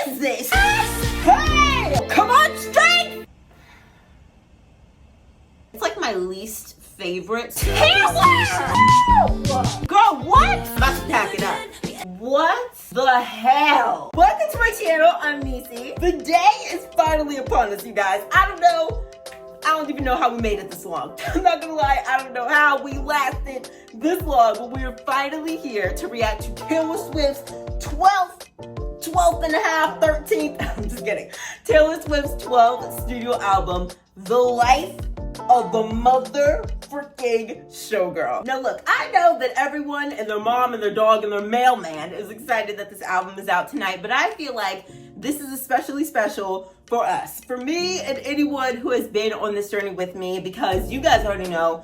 is this? Hey! Come on, straight! It's like my least favorite. Taylor! Girl, what? I'm about to pack it up. What the hell? Welcome to my channel, I'm Nisi. The day is finally upon us, you guys. I don't even know how we made it this long. I'm not gonna lie, I don't know how we lasted this long, but we are finally here to react to Taylor Swift's 12th and a half, 13th, I'm just kidding. Taylor Swift's 12th studio album, The Life of the Mother Freaking Showgirl. Now look, I know that everyone and their mom and their dog and their mailman is excited that this album is out tonight, but I feel like this is especially special for us. For me and anyone who has been on this journey with me, because you guys already know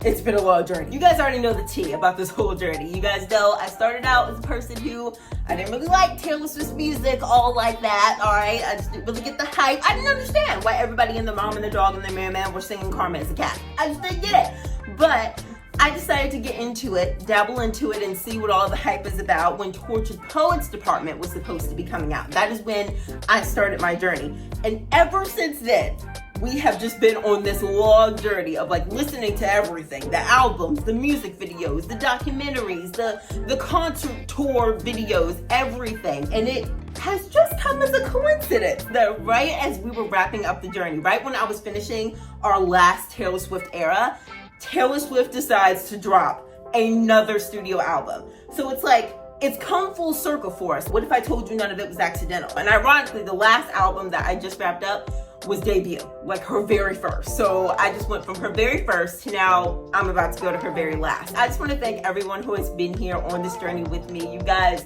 it's been a long journey. You guys already know the tea about this whole journey. You guys know I started out as a person who, I didn't really like Taylor Swift's music all like that, all right? I just didn't really get the hype. I didn't understand why everybody and their mom and their dog and their mailman were singing Karma as a Cat. I just didn't get it. But I decided to get into it, dabble into it, and see what all the hype is about when Tortured Poets Department was supposed to be coming out. That is when I started my journey. And ever since then, we have just been on this long journey of like listening to everything, the albums, the music videos, the documentaries, the concert tour videos, everything. And it has just come as a coincidence that right as we were wrapping up the journey, right when I was finishing our last Taylor Swift era, Taylor Swift decides to drop another studio album. So it's like, it's come full circle for us. What if I told you none of it was accidental? And ironically, the last album that I just wrapped up was Debut, like her very first. So I just went from her very first to now I'm about to go to her very last. I just want to thank everyone who has been here on this journey with me. You guys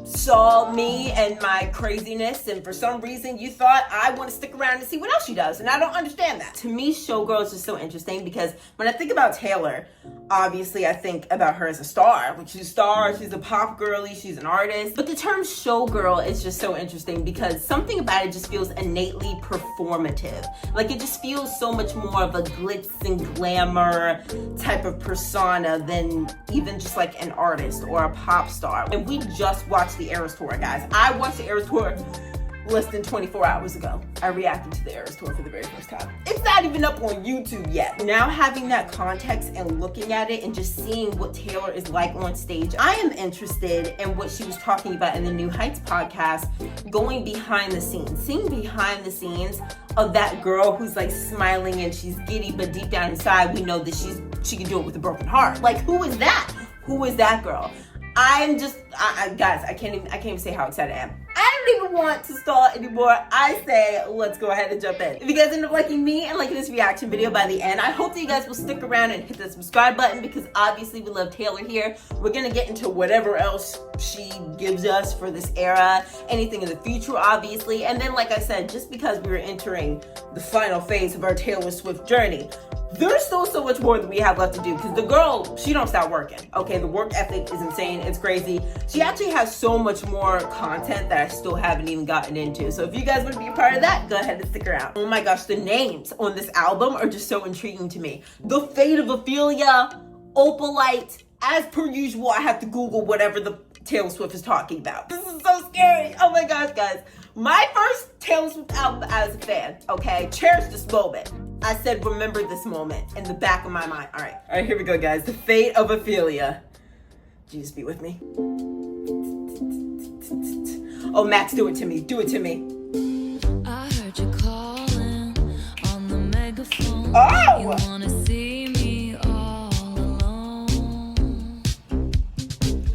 saw me and my craziness, and for some reason you thought I want to stick around and see what else she does, and I don't understand that. To me, Showgirl is just so interesting because when I think about Taylor, obviously I think about her as a star. Like she's a star, she's a pop girly, she's an artist. But the term Showgirl is just so interesting because something about it just feels innately performative. Like it just feels so much more of a glitz and glamour type of persona than even just like an artist or a pop star. And we just watched the Eras Tour, guys. I watched the Eras Tour less than 24 hours ago. I reacted to the Eras Tour for the very first time. It's not even up on YouTube yet. Now having that context and looking at it and just seeing what Taylor is like on stage, I am interested in what she was talking about in the New Heights podcast, going behind the scenes, seeing behind the scenes of that girl who's like smiling and she's giddy, but deep down inside we know that she can do it with a broken heart. Like who is that? Who is that girl? I'm just, guys, I can't even say how excited I am. I don't even want to stall anymore. I say, let's go ahead and jump in. If you guys end up liking me and liking this reaction video by the end, I hope that you guys will stick around and hit the subscribe button because obviously we love Taylor here. We're gonna get into whatever else she gives us for this era, anything in the future, obviously. And then, like I said, just because we were entering the final phase of our Taylor Swift journey, there's still so much more that we have left to do because the girl, she don't stop working. Okay, the work ethic is insane. It's crazy. She actually has so much more content that I still haven't even gotten into. So if you guys want to be a part of that, go ahead and stick around. Oh my gosh, the names on this album are just so intriguing to me. The Fate of Ophelia, Opalite. As per usual, I have to Google whatever the Taylor Swift is talking about. This is so scary. Oh my gosh, guys. My first Taylor Swift album as a fan, okay? Cherish this moment. I said, remember this moment in the back of my mind. All right, here we go, guys. The Fate of Ophelia. Jesus be with me. Oh, Max, do it to me. Do it to me. I heard you calling on the megaphone. Oh! You wanna see me all alone.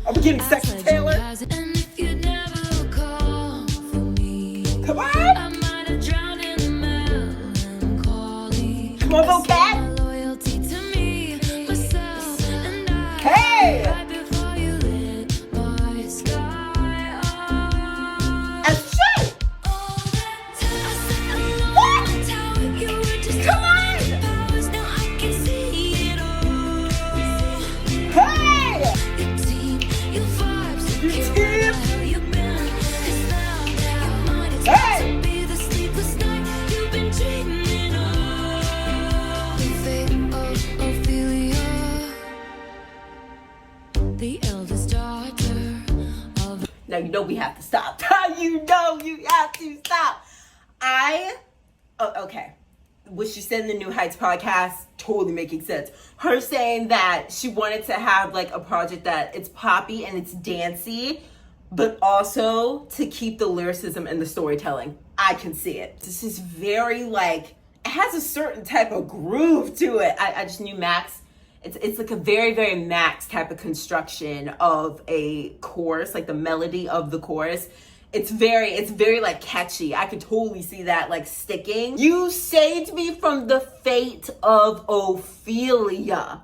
Are we getting sex with Taylor? And if you never call for me, Come on. I might have drowned in melancholy. Come on, Bo Cat. Hey! You know you have to stop. Okay. What she said in the New Heights podcast, totally making sense. Her saying that she wanted to have like a project that it's poppy and it's dancey, but also to keep the lyricism and the storytelling. I can see it. This is very like, it has a certain type of groove to it. I just knew Max, it's like a very, very Max type of construction of a chorus, like the melody of the chorus. It's very like catchy. I could totally see that like sticking. You saved me from the fate of Ophelia.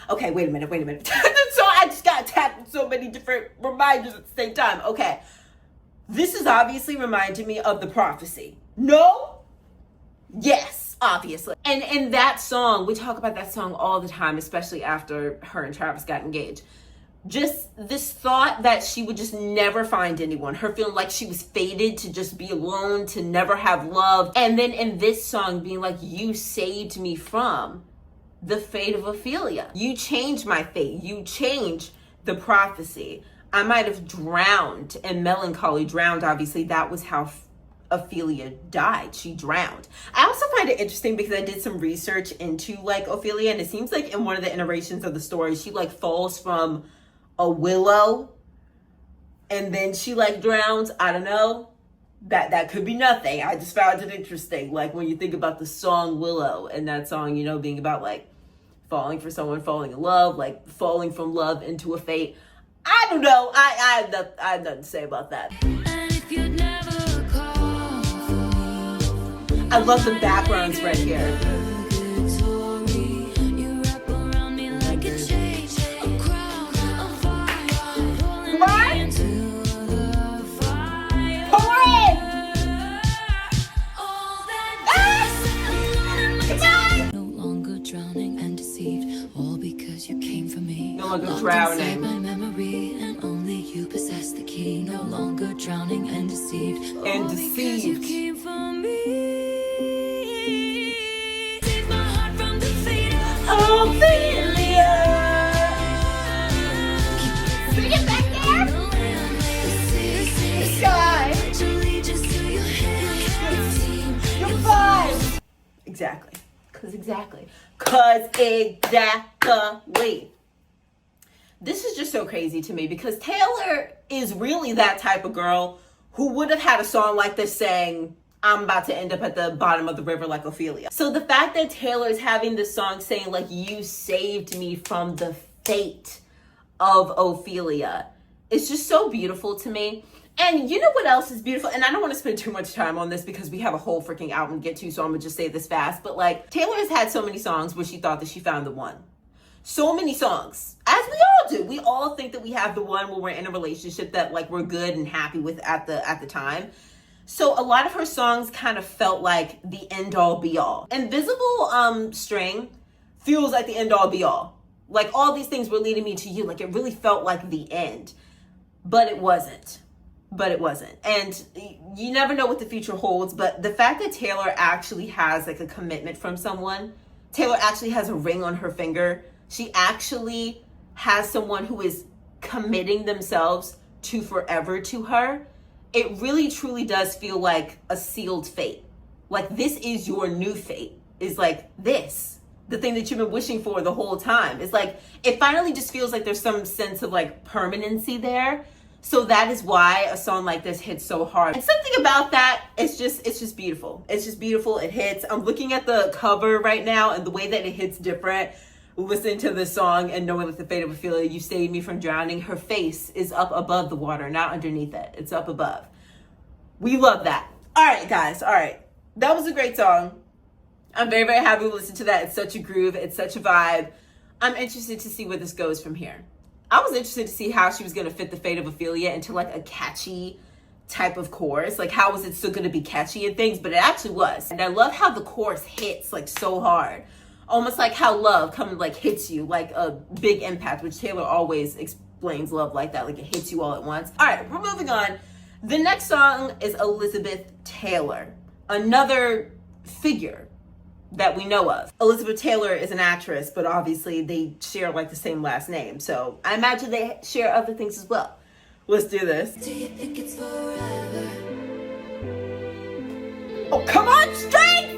Okay, wait a minute. So I just got tapped with so many different reminders at the same time. Okay. This is obviously reminding me of the prophecy. No? Yes, obviously. And in that song, we talk about that song all the time, especially after her and Travis got engaged. Just this thought that she would just never find anyone. Her feeling like she was fated to just be alone, to never have love. And then in this song being like, you saved me from the fate of Ophelia. You changed my fate. You changed the prophecy. I might have drowned in melancholy. Drowned, obviously, that was how Ophelia died. She drowned. I also find it interesting because I did some research into like Ophelia, and it seems like in one of the iterations of the story, she like falls from a willow and then she like drowns. I don't know. That could be nothing. I just found it interesting. Like when you think about the song Willow and that song, you know, being about like falling for someone, falling in love, like falling from love into a fate. I don't know. I have nothing to say about that. I love the backgrounds right here. No longer drowning. My memory, and only you possess the key. No longer drowning and deceived. And deceived. You came for me. Save my heart from the fate of Ophelia. Bring it back there. The sky. You're fine. Exactly. Cause exactly. This is just so crazy to me because Taylor is really that type of girl who would have had a song like this saying, I'm about to end up at the bottom of the river like Ophelia. So the fact that Taylor is having this song saying like, you saved me from the fate of Ophelia, it's just so beautiful to me. And you know what else is beautiful? And I don't want to spend too much time on this because we have a whole freaking album to get to, so I'm going to just say this fast. But like, Taylor has had so many songs where she thought that she found the one. So many songs, as we all do. We all think that we have the one when we're in a relationship that like we're good and happy with at the time. So a lot of her songs kind of felt like the end all be all. Invisible String feels like the end all be all. Like all these things were leading me to you. Like it really felt like the end, but it wasn't. And you never know what the future holds. But the fact that Taylor actually has like a commitment from someone, Taylor actually has a ring on her finger. She actually has someone who is committing themselves to forever to her. It really truly does feel like a sealed fate. Like this is your new fate. Is like this, the thing that you've been wishing for the whole time. It's like, it finally just feels like there's some sense of like permanency there. So that is why a song like this hits so hard. And something about that, it's just beautiful. It's just beautiful. It hits. I'm looking at the cover right now and the way that it hits different. Listening to this song and knowing that the fate of Ophelia, you saved me from drowning. Her face is up above the water, not underneath it. It's up above. We love that. All right, guys. All right. That was a great song. I'm very, very happy to listen to that. It's such a groove. It's such a vibe. I'm interested to see where this goes from here. I was interested to see how she was going to fit the fate of Ophelia into like a catchy type of chorus. Like how was it still going to be catchy and things, but it actually was. And I love how the chorus hits like so hard. Almost like how love comes like hits you like a big impact, which Taylor always explains love like that. Like it hits you all at once. All right, we're moving on. The next song is Elizabeth Taylor, another figure that we know of. Elizabeth Taylor is an actress, but obviously they share like the same last name. So I imagine they share other things as well. Let's do this. Do you think it's forever? Oh, come on, straight!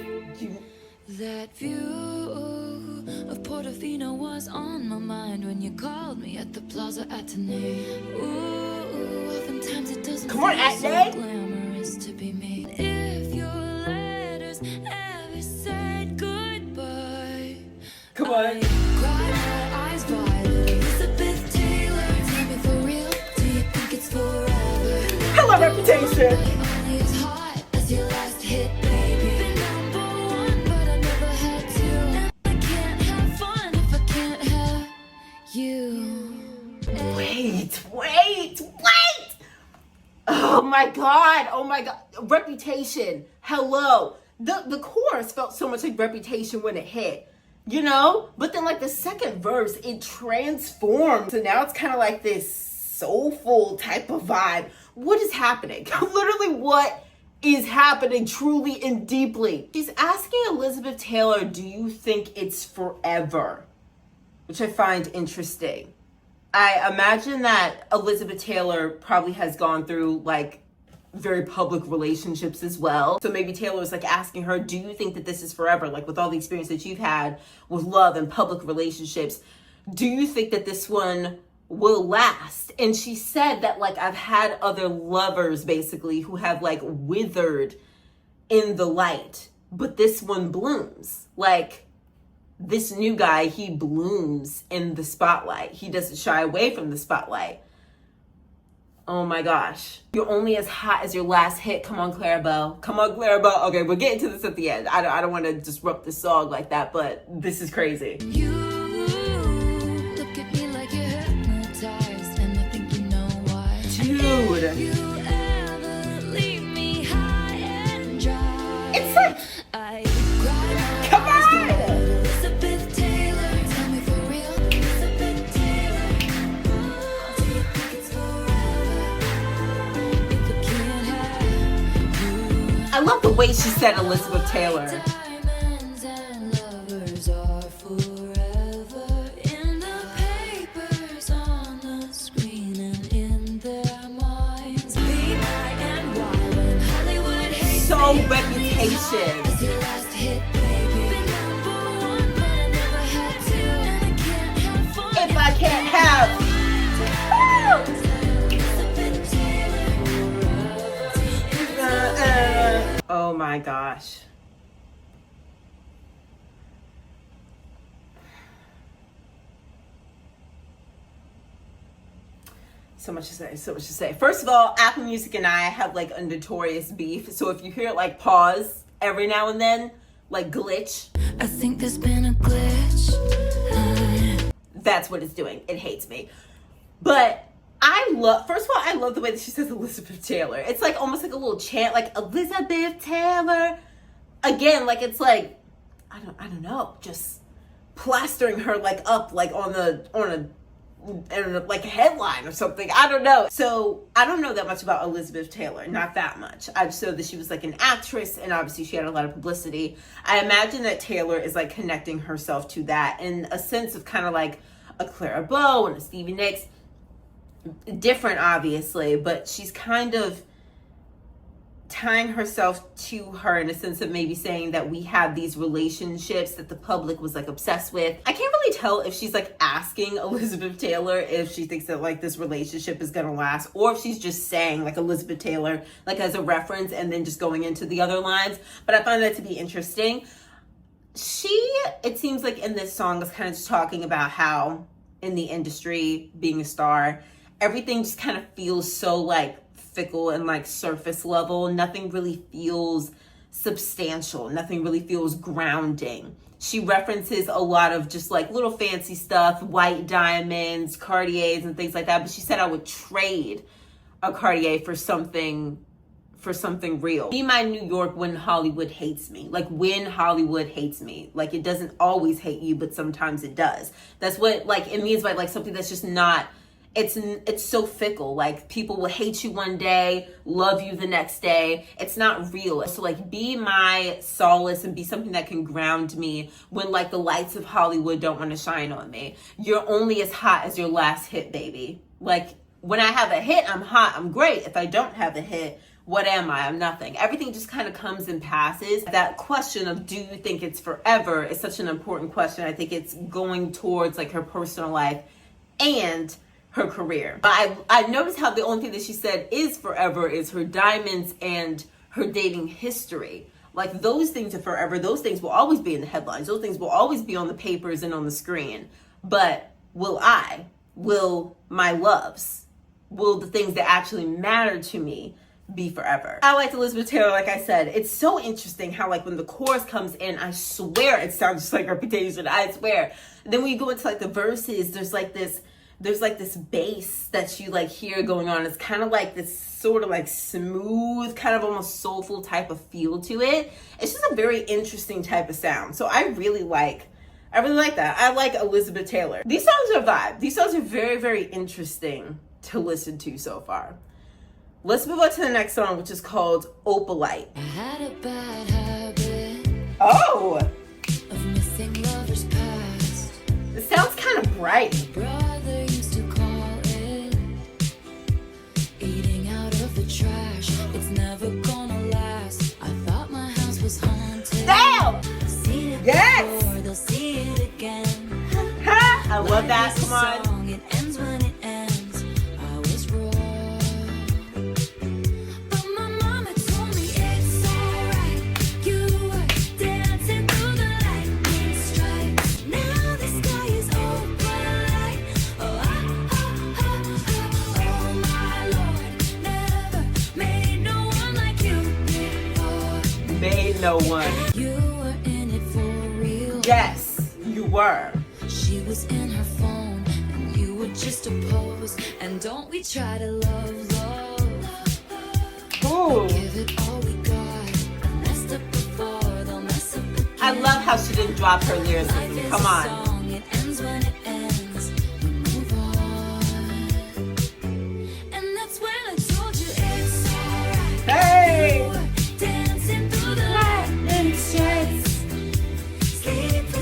That view of Portofino was on my mind when you called me at the Plaza Athénée. Ooh, oftentimes it doesn't Come on, feel so Athénée. glamorous to be me. If your letters ever said goodbye, Come on. I cried my eyes wide. Elizabeth Taylor, tell me for real, do you think it's forever? Hello, Reputation. Only as hot as your last hit, baby. Been number one, but I never had to. And I can't have fun if I can't have you. Wait. Oh my God. Reputation. Hello. The chorus felt so much like Reputation when it hit, you know? But then like the second verse, it transformed. So now it's kind of like this soulful type of vibe. What is happening? Literally, what is happening truly and deeply? She's asking Elizabeth Taylor, do you think it's forever? Which I find interesting. I imagine that Elizabeth Taylor probably has gone through like very public relationships as well. So maybe Taylor was like asking her, do you think that this is forever? Like with all the experience that you've had with love and public relationships, do you think that this one will last? And she said that like I've had other lovers basically who have like withered in the light, but this one blooms. Like this new guy, he blooms in the spotlight. He doesn't shy away from the spotlight. Oh my gosh. You're only as hot as your last hit. Come on, Clarabelle. Okay, we're getting to this at the end. I don't want to disrupt the song like that, but this is crazy. You look at me like you're hypnotized, and I think you know why. Dude. You ever leave me high and dry. It's like, I cried. come on! Elizabeth Taylor, tell me for real. Elizabeth Taylor, do you think it's forever? If I can't have you. I love the way she said Elizabeth Taylor. Diamonds and lovers are forever in the papers, on the screen, and in their minds. B-I-N-Y when Hollywood hates So me. Reputation. It's your last hit, baby. Been number one, but I never had to. And I can't have fun If I can't have. Elizabeth Taylor. Oh my gosh. So much to say. First of all, Apple Music and I have like a notorious beef. So if you hear it like pause every now and then, like glitch, I think there's been a glitch. that's what it's doing. It hates me. But first of all, I love the way that she says Elizabeth Taylor. It's like almost like a little chant, like Elizabeth Taylor. Again, like it's like, I don't know, just plastering her like up like on a like a headline or something. I don't know. So I don't know that much about Elizabeth Taylor, not that much. I just know that she was like an actress and obviously she had a lot of publicity. I imagine that Taylor is like connecting herself to that in a sense of kind of like a Clara Bow and a Stevie Nicks. Different obviously, but she's kind of tying herself to her in a sense of maybe saying that we have these relationships that the public was like obsessed with. I can't really tell if she's like asking Elizabeth Taylor if she thinks that like this relationship is gonna last, or if she's just saying like Elizabeth Taylor like as a reference and then just going into the other lines. But I find that to be interesting. It seems like in this song is kind of just talking about how in the industry, being a star, everything just kind of feels so like fickle and like surface level. Nothing really feels substantial. Nothing really feels grounding. She references a lot of just like little fancy stuff, white diamonds, Cartiers and things like that. But she said I would trade a Cartier for something real. Be my New York when Hollywood hates me. Like when Hollywood hates me. Like it doesn't always hate you, but sometimes it does. That's what like it means by like something that's just not it's so fickle. Like, people will hate you one day, love you the next day. It's not real. So like, be my solace and be something that can ground me when like the lights of Hollywood don't want to shine on me. You're only as hot as your last hit, baby. Like, when I have a hit, I'm hot, I'm great. If I don't have a hit, what am I? I'm nothing. Everything just kind of comes and passes. That question of, do you think it's forever, is such an important question. I think it's going towards like her personal life and her career. But I noticed how the only thing that she said is forever is her diamonds and her dating history. Like, those things are forever. Those things will always be in the headlines. Those things will always be on the papers and on the screen. But will my loves, will the things that actually matter to me be forever? I liked Elizabeth Taylor, like I said. It's so interesting how like when the chorus comes in, I swear it sounds just like Reputation, I swear. And then when you go into like the verses, there's like this bass that you like hear going on. It's kind of like this sort of like smooth, kind of almost soulful type of feel to it. It's just a very interesting type of sound. So I really like that. I like Elizabeth Taylor. These songs are a vibe. These songs are very, very interesting to listen to so far. Let's move on to the next song, which is called Opalite. I had a bad habit Oh, of missing lovers past. it sounds kind of bright. Brother used to call it eating out of the trash. It's never gonna last. I thought my house was haunted. Damn! I've seen it Yes! before, they'll see it again. Ha! I love that. Like Come on. this song, it ends when it ends. I was wrong, but my mama told me it's alright. You were dancing through the lightning strikes. Now the sky is opalite. Oh my Lord, never made no one like you before. Made no one. You were in it for real. Yes, you were. She was in her phone, and you were just a pose. And don't we try to love? Ooh. Give it all we got. I messed up before, they'll mess up again. I love how she didn't drop her lyricism. Life is Come a on. song, it ends when it ends. We move on. And that's when I told you it's alright. Hey! You were dancing through the lightning strikes.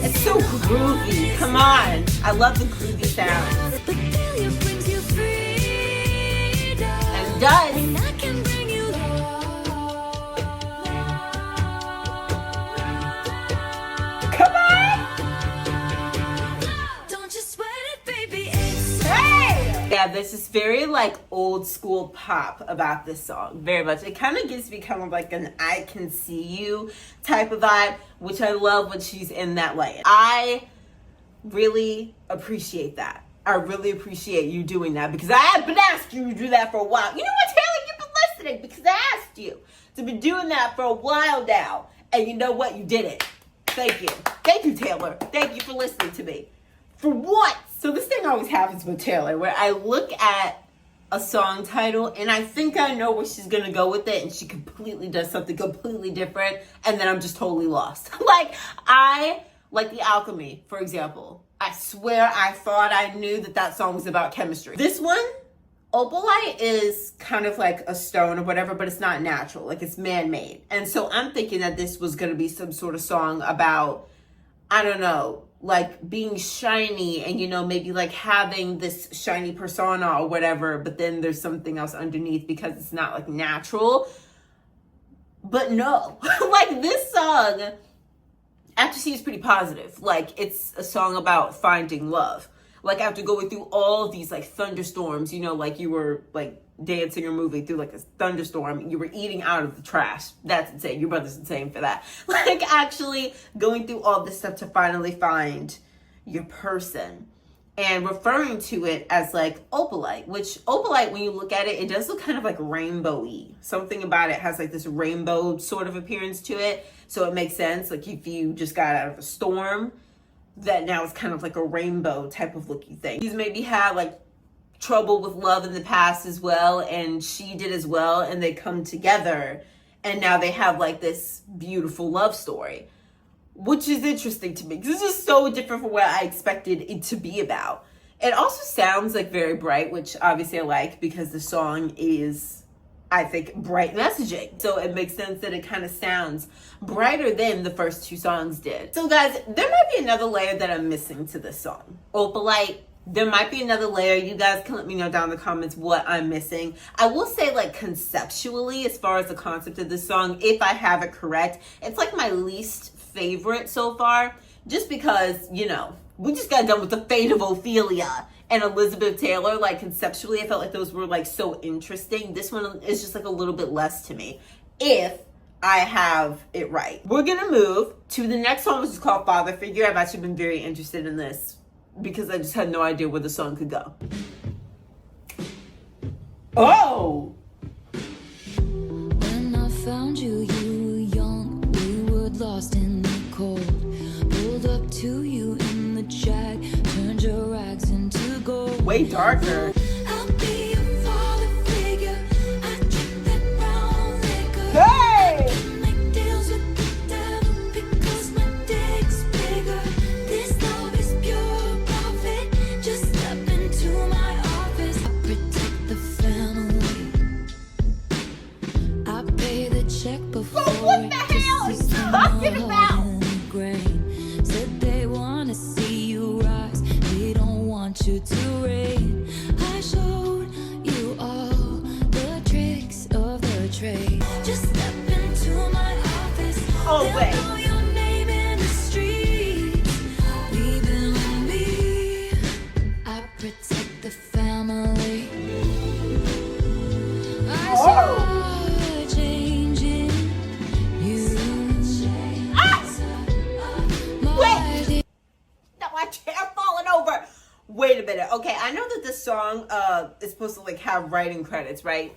It's so groovy. Come on. I love the groovy sound. But failure brings you freedom. And it does. And I can bring you Come on. Don't you sweat it, baby. It's Hey! Yeah, there's this very like old school pop about this song. Very much. It kind of gives me kind of like an I Can See You type of vibe, which I love when she's in that lane. I really appreciate that. I really appreciate you doing that because I have been asking you to do that for a while. You know what, Taylor? You've been listening because I asked you to be doing that for a while now. And you know what? You did it. Thank you. Thank you, Taylor. Thank you for listening to me. For what? So this thing always happens with Taylor where I look at a song title and I think I know where she's gonna go with it and she completely does something completely different and then I'm just totally lost. Like The Alchemy, for example. I swear I thought I knew that song was about chemistry. This one, Opalite, is kind of like a stone or whatever, but it's not natural. Like, it's man-made. And so I'm thinking that this was going to be some sort of song about, I don't know, like being shiny and, you know, maybe like having this shiny persona or whatever, but then there's something else underneath because it's not like natural. But no, like this song, after she is pretty positive. Like, it's a song about finding love. Like, after going through all these like thunderstorms, you know, like you were like dancing or moving through like a thunderstorm, you were eating out of the trash. That's insane. Your brother's insane for that. Like, actually going through all this stuff to finally find your person. And referring to it as like opalite, which opalite, when you look at it, it does look kind of like rainbowy. Something about it has like this rainbow sort of appearance to it. So it makes sense. Like, if you just got out of a storm, that now it's kind of like a rainbow type of looking thing. He's maybe had like trouble with love in the past as well, and she did as well, and they come together and now they have like this beautiful love story, which is interesting to me because this is so different from what I expected it to be about. It also sounds like very bright, which obviously I like because the song is, I think, bright messaging. So it makes sense that it kind of sounds brighter than the first two songs did. So guys, there might be another layer that I'm missing to this song. Opalite, there might be another layer. You guys can let me know down in the comments what I'm missing. I will say, like, conceptually, as far as the concept of this song, if I have it correct, it's like my least favorite so far, just because, you know, we just got done with the Fate of Ophelia and Elizabeth Taylor. Like, conceptually, I felt like those were, like, so interesting. This one is just, like, a little bit less to me, if I have it right. We're gonna move to the next song, which is called Father Figure. I've actually been very interested in this because I just had no idea where the song could go. Oh! When I found you, you were young, we were lost in the cold. Pulled up to you in the jag, turned your rags into gold. Way darker. I'll be your father figure. I drink that brown liquor. Hey! I make deals with the devil because my dick's bigger. This love is pure profit. Just step into my office. I protect the family. I pay the check before. What the hell are you talking about? Said they wanna see you rise. They don't want you to reign. I showed you all the tricks of the trade. Just step into my office. Oh, They'll wait. know your name in the streets. Leaving with me. I protect the family. I saw a change in you. Wait! No, my chair falling over. Wait a minute. Okay, I know that this song is supposed to, like, have writing credits, right?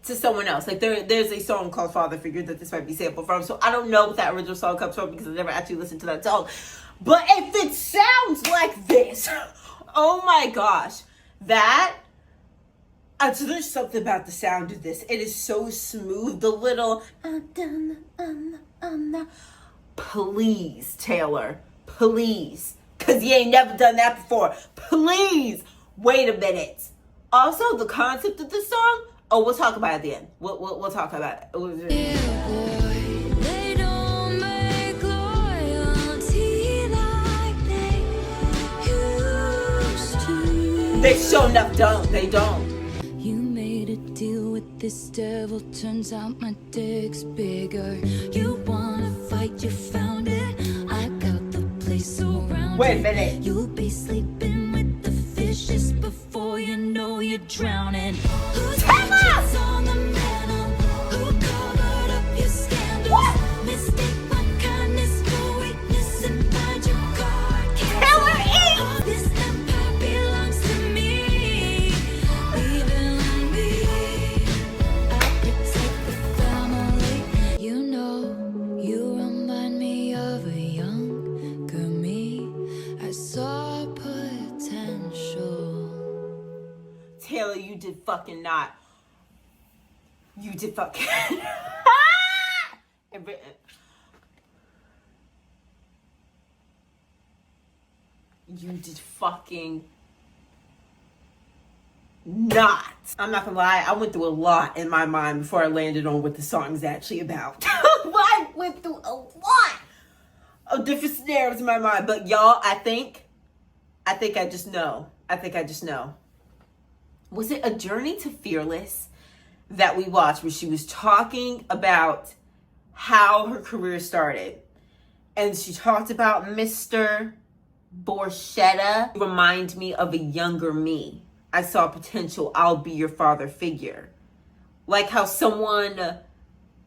To someone else. Like, there's a song called Father Figure that this might be sampled from. So I don't know what that original song comes from because I never actually listened to that song. But if it sounds like this, oh my gosh, that. So there's something about the sound of this. It is so smooth. The little. Please, Taylor. Please. Because you ain't never done that before. Please. Wait a minute. Also, the concept of this song. Oh, we'll talk about it at the end. We'll talk about it. Yeah, boy, they don't make loyalty like they used to. They sure enough don't. They don't. You made a deal with this devil, turns out my dick's bigger. You wanna fight, you found it. I got the place surrounded. Wait a minute. You'll be sleeping with the fishes before you know you're drowning. Who's pictures on the mantle? Who covered up your scandals? What? Mistake my kindness for weakness and find your card. Taylor Eats! This empire belongs to me. Leaving on me. I protect the family. You know, you remind me of a younger me. I saw potential. Taylor, you did fucking not. You did fucking. You did fucking not. I'm not gonna lie, I went through a lot in my mind before I landed on what the song's actually about. I went through a lot of different scenarios in my mind. But y'all, I think I just know. I think I just know. Was it A Journey to Fearless that we watched where she was talking about how her career started? And she talked about Mr. Borchetta. Remind me of a younger me. I saw potential. I'll be your father figure. Like how someone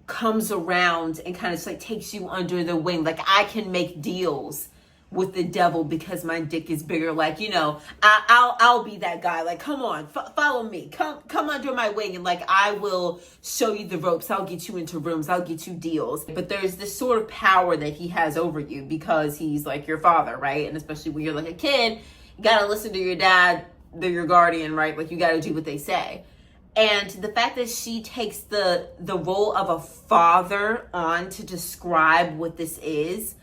comes around and kind of just like takes you under the wing. Like, I can make deals with the devil because my dick is bigger. Like, you know, I'll be that guy. Like, come on, follow me. Come under my wing, and like, I will show you the ropes. I'll get you into rooms. I'll get you deals. But there's this sort of power that he has over you because he's like your father, right? And especially when you're like a kid, you gotta listen to your dad. They're your guardian, right? Like, you gotta do what they say. And the fact that she takes the role of a father on to describe what this is,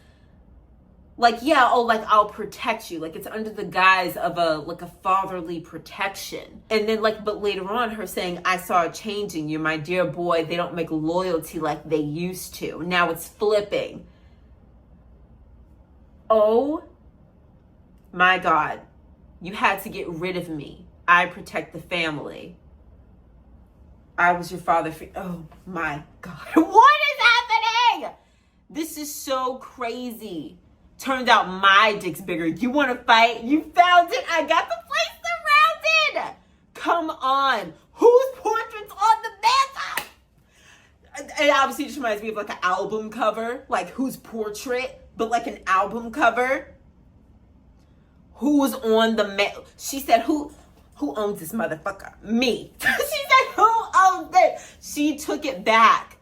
like, yeah, oh, like, I'll protect you. Like, it's under the guise of a fatherly protection. And then, like, but later on, her saying, I saw a change in you, my dear boy. They don't make loyalty like they used to. Now it's flipping. Oh, my God. You had to get rid of me. I protect the family. I was your father. Oh, my God. What is happening? This is so crazy. Turned out my dick's bigger. You want to fight? You found it. I got the place surrounded. Come on. Whose portrait's on the mantle? It obviously just reminds me of like an album cover. Like whose portrait, but like an album cover. Who's on the mantle? She said, who owns this motherfucker? Me. She said, who owns it? She took it back.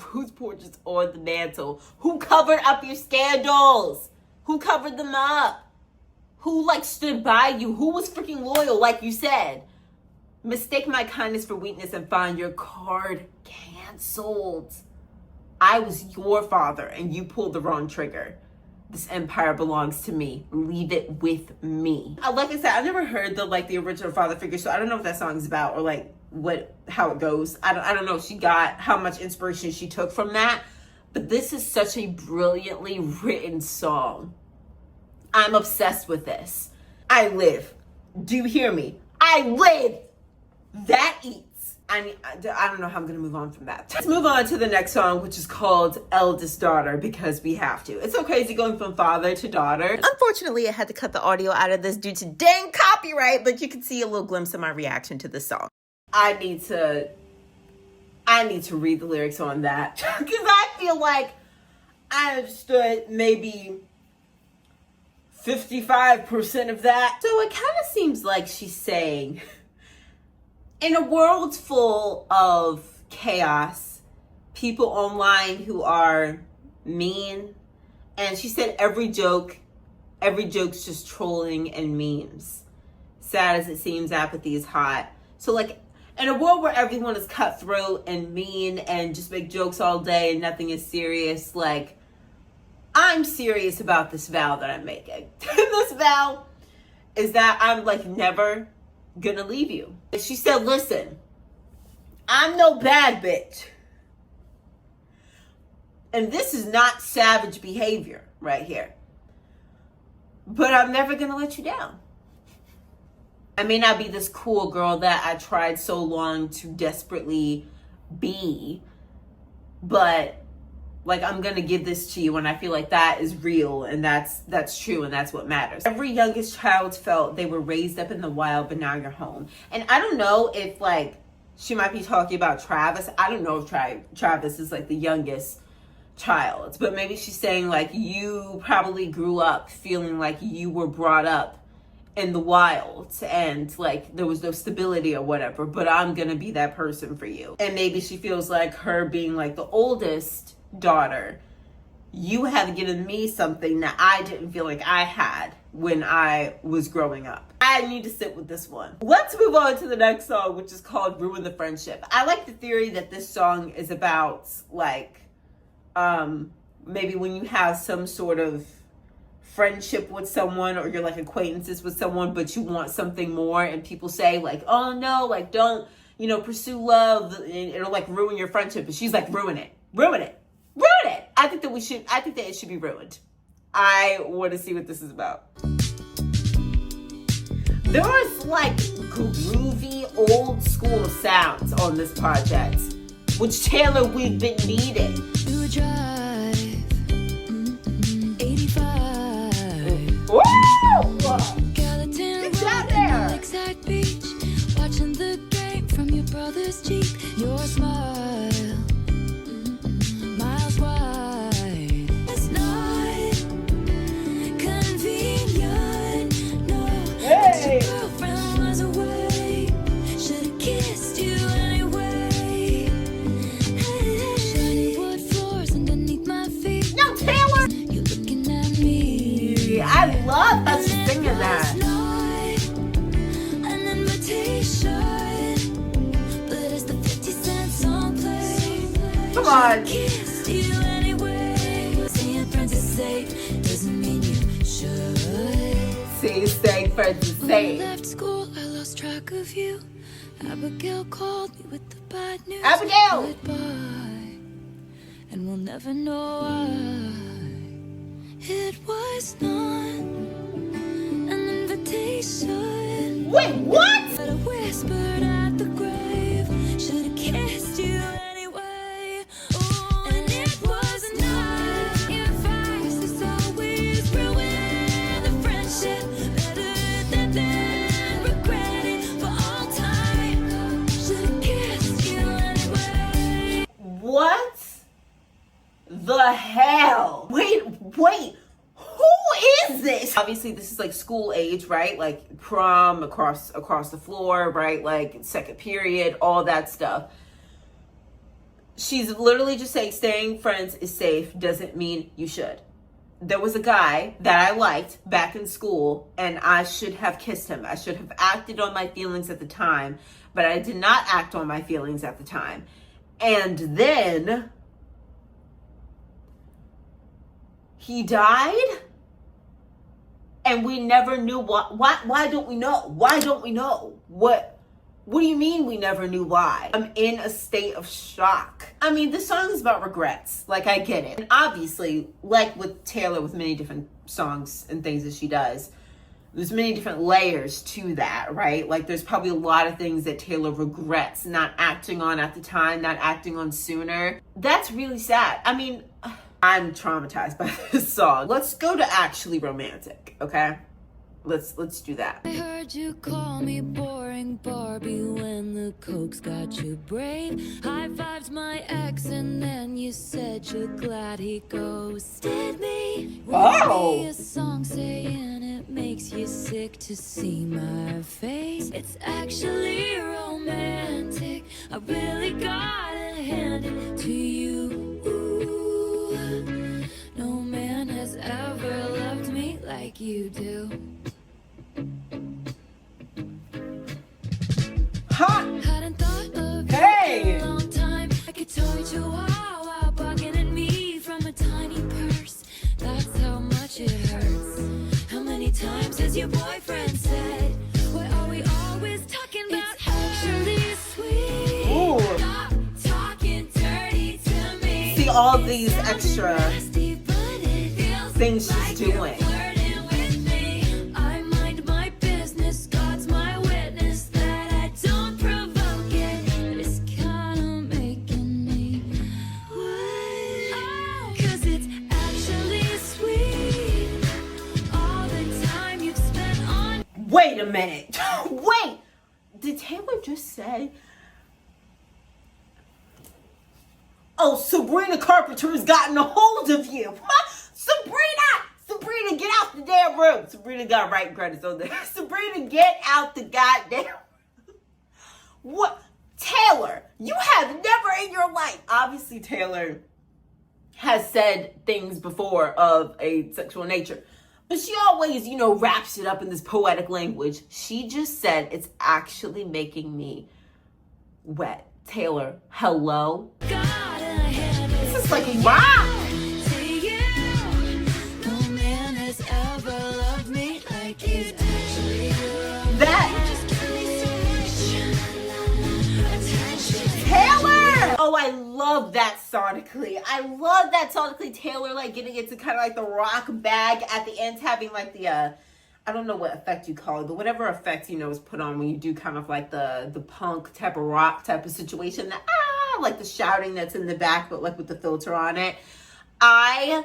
Whose portrait's on the mantle? Who covered up your scandals? Who covered them up? Who like stood by you? Who was freaking loyal, like you said? Mistake my kindness for weakness and find your card canceled. I was your father and you pulled the wrong trigger. This empire belongs to me. Leave it with me. Like I said, I never heard the original father figure, so I don't know what that song is about or like how it goes. I don't know if she got how much inspiration she took from that, but this is such a brilliantly written song. I'm obsessed with this. I live. Do you hear me? I live. That eats. I don't know how I'm gonna move on from that. Let's move on to the next song, which is called Eldest Daughter, because we have to. It's so crazy going from father to daughter. Unfortunately, I had to cut the audio out of this due to dang copyright, but you can see a little glimpse of my reaction to this song. I need to read the lyrics on that because I feel like I understood maybe 55% of that. So it kind of seems like she's saying, in a world full of chaos, people online who are mean, and she said every joke's just trolling and memes. Sad as it seems, apathy is hot. So like, in a world where everyone is cutthroat and mean and just make jokes all day and nothing is serious, like, I'm serious about this vow that I'm making. This vow is that I'm like never gonna leave you. She said, listen, I'm no bad bitch. And this is not savage behavior right here. But I'm never gonna let you down. I may not be this cool girl that I tried so long to desperately be, but like I'm gonna give this to you, and I feel like that is real, and that's true, and that's what matters. Every youngest child felt they were raised up in the wild, but now you're home. And I don't know if like she might be talking about Travis. I don't know if Travis is like the youngest child, but maybe she's saying like you probably grew up feeling like you were brought up in the wild and like there was no stability or whatever, but I'm gonna be that person for you. And maybe she feels like her being like the oldest daughter, you have given me something that I didn't feel like I had when I was growing up. I need to sit with this one. Let's move on to the next song, which is called Ruin the Friendship. I like the theory that this song is about like maybe when you have some sort of friendship with someone or you're like acquaintances with someone, but you want something more, and people say like, oh no, like don't, pursue love, and it'll like ruin your friendship. And she's like, ruin it. I think that it should be ruined. I want to see what this is about. There was like groovy old school sounds on this project, which Taylor, we've been needing. You drive 85. Woo! Gallatin Get down Road there. and Lakeside Beach, watching the game from your brother's Jeep. Your smile, miles wide. It's not convenient, no. Hey. Your girlfriend was away. Should've kissed you anyway. Shiny wood floors underneath my feet. No, Taylor! You looking at me. I love us singing that. An invitation, but it's the 50 Cent song play. Come on. Kissed you anyway. staying friends is When I safe. left school, I lost track of you. Abigail called me with the bad news. Abigail! Goodbye. And we'll never know why. It was not an invitation. Wait, what? But I whispered at the grave. Should've kissed you anyway. Oh, and it was not advice. It's always ruin the friendship. Better than regret it for all time. Should've kissed you anyway. What the hell? Wait, who is this? Obviously, this is like school age, right? Like prom, across the floor, right? Like second period, all that stuff. She's literally just saying staying friends is safe doesn't mean you should. There was a guy that I liked back in school, and I should have kissed him. I should have acted on my feelings at the time, but I did not act on my feelings at the time. And then he died, and we never knew why don't we know? Why don't we know? What do you mean we never knew why? I'm in a state of shock. I mean, this song is about regrets. Like, I get it. And obviously, like with Taylor, with many different songs and things that she does, there's many different layers to that, right? Like, there's probably a lot of things that Taylor regrets not acting on at the time, not acting on sooner. That's really sad. I mean, I'm traumatized by this song. Let's go to Actually Romantic, okay? Let's do that. I heard you call me boring Barbie when the cokes got you brave. High fived my ex and then you said you're glad he ghosted me. Wrote me a song saying it makes you sick to see my face. It's actually romantic. I really gotta hand it to you. Ooh, no man has ever loved me like you do. Hot. Hadn't thought of Hey. it in a long time. Like a toy chihuahua barking at me from a tiny purse. That's how much it hurts. How many times has your boyfriend said, why are we always talking about? It's actually sweet. Ooh. Stop talking dirty to me. See all these extra Nasty, but it feels things she's like you're doing. flirting with me. I mind my business, God's my witness that I don't provoke it. It's kinda making me wet. 'Cause it's actually sweet. All the time you've spent on. Wait a minute. Wait. Did Taylor just say, oh, Sabrina Carpenter's gotten a hold of you? Huh? Sabrina, get out the damn room. Sabrina got right credits on there. Sabrina, get out the goddamn room. What? Taylor, you have never in your life. Obviously, Taylor has said things before of a sexual nature, but she always, wraps it up in this poetic language. She just said it's actually making me wet. Taylor, hello? Gotta hand it This is like wow. to you. No man has ever loved me like you do. That Just give me so much attention. Taylor! Oh, I love that sonically. Taylor, like, getting it to kind of like the rock bag at the end, having like the, I don't know what effect you call it, but whatever effect, is put on when you do kind of like the punk type of rock type of situation. Like the shouting that's in the back, but like with the filter on it. I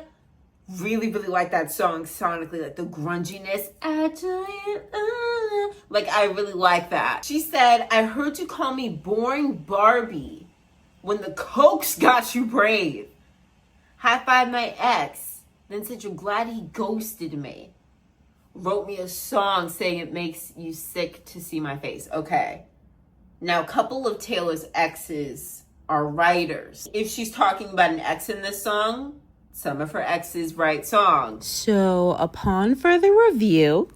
really, really like that song sonically, like the grunginess. Like, I really like that. She said, I heard you call me boring Barbie when the cokes got you brave. High five my ex, then said you're glad he ghosted me. Wrote me a song saying it makes you sick to see my face. Okay. Now, a couple of Taylor's exes are writers. If she's talking about an ex in this song, some of her exes write songs. So upon further review,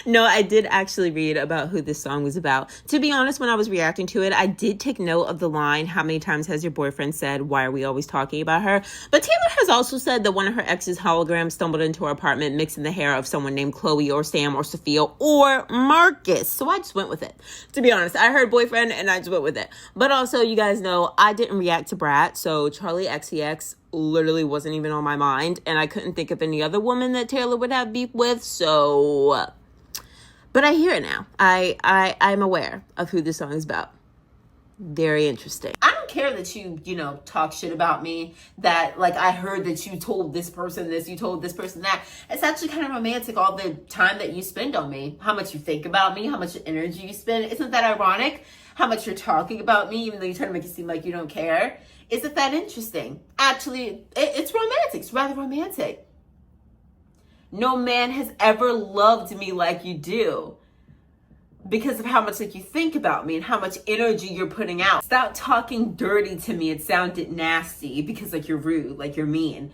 no, I did actually read about who this song was about. To be honest, when I was reacting to it, I did take note of the line, how many times has your boyfriend said, why are we always talking about her? But Taylor has also said that one of her ex's holograms stumbled into her apartment mixing the hair of someone named Chloe or Sam or Sophia or Marcus. So I just went with it. To be honest, I heard boyfriend and I just went with it. But also, you guys know, I didn't react to Brat, so Charlie XCX literally wasn't even on my mind, and I couldn't think of any other woman that Taylor would have beef with, so... But I hear it now. I'm aware of who this song is about. Very interesting. I don't care that you talk shit about me, that, like, I heard that you told this person this, you told this person that. It's actually kind of romantic, all the time that you spend on me, how much you think about me, how much energy you spend. Isn't that ironic? How much you're talking about me, even though you're trying to make it seem like you don't care. Isn't that interesting? Actually, it's romantic. It's rather romantic. No man has ever loved me like you do because of how much like you think about me and how much energy you're putting out. Stop talking dirty to me. It sounded nasty because like you're rude, like you're mean.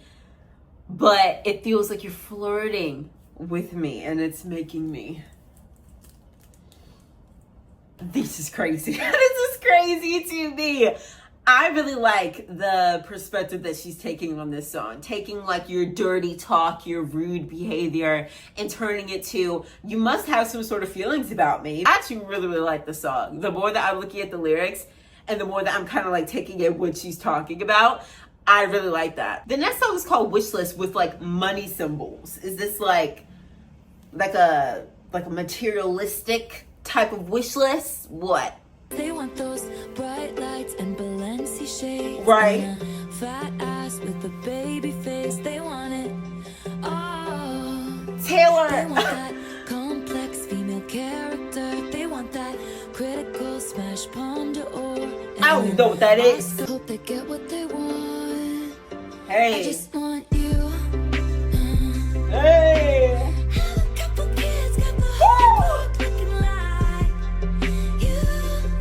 But it feels like you're flirting with me and it's making me... This is crazy. This is crazy to me. I really like the perspective that she's taking on this song. Taking like your dirty talk, your rude behavior, and turning it to, you must have some sort of feelings about me. I actually really, really like the song. The more that I'm looking at the lyrics and the more that I'm kind of like taking in what she's talking about, I really like that. The next song is called Wish List with like money symbols. Is this like a materialistic type of wish list? What? They want those bright lights and Balenci shades. Right. And a fat ass with a baby face. They want it all. Taylor. They want that complex female character. They want that critical smash palm d'or. I don't know what that is. I hope they get what they want. Hey. I just want you. Hey. Have a couple kids, got the whole block looking like you.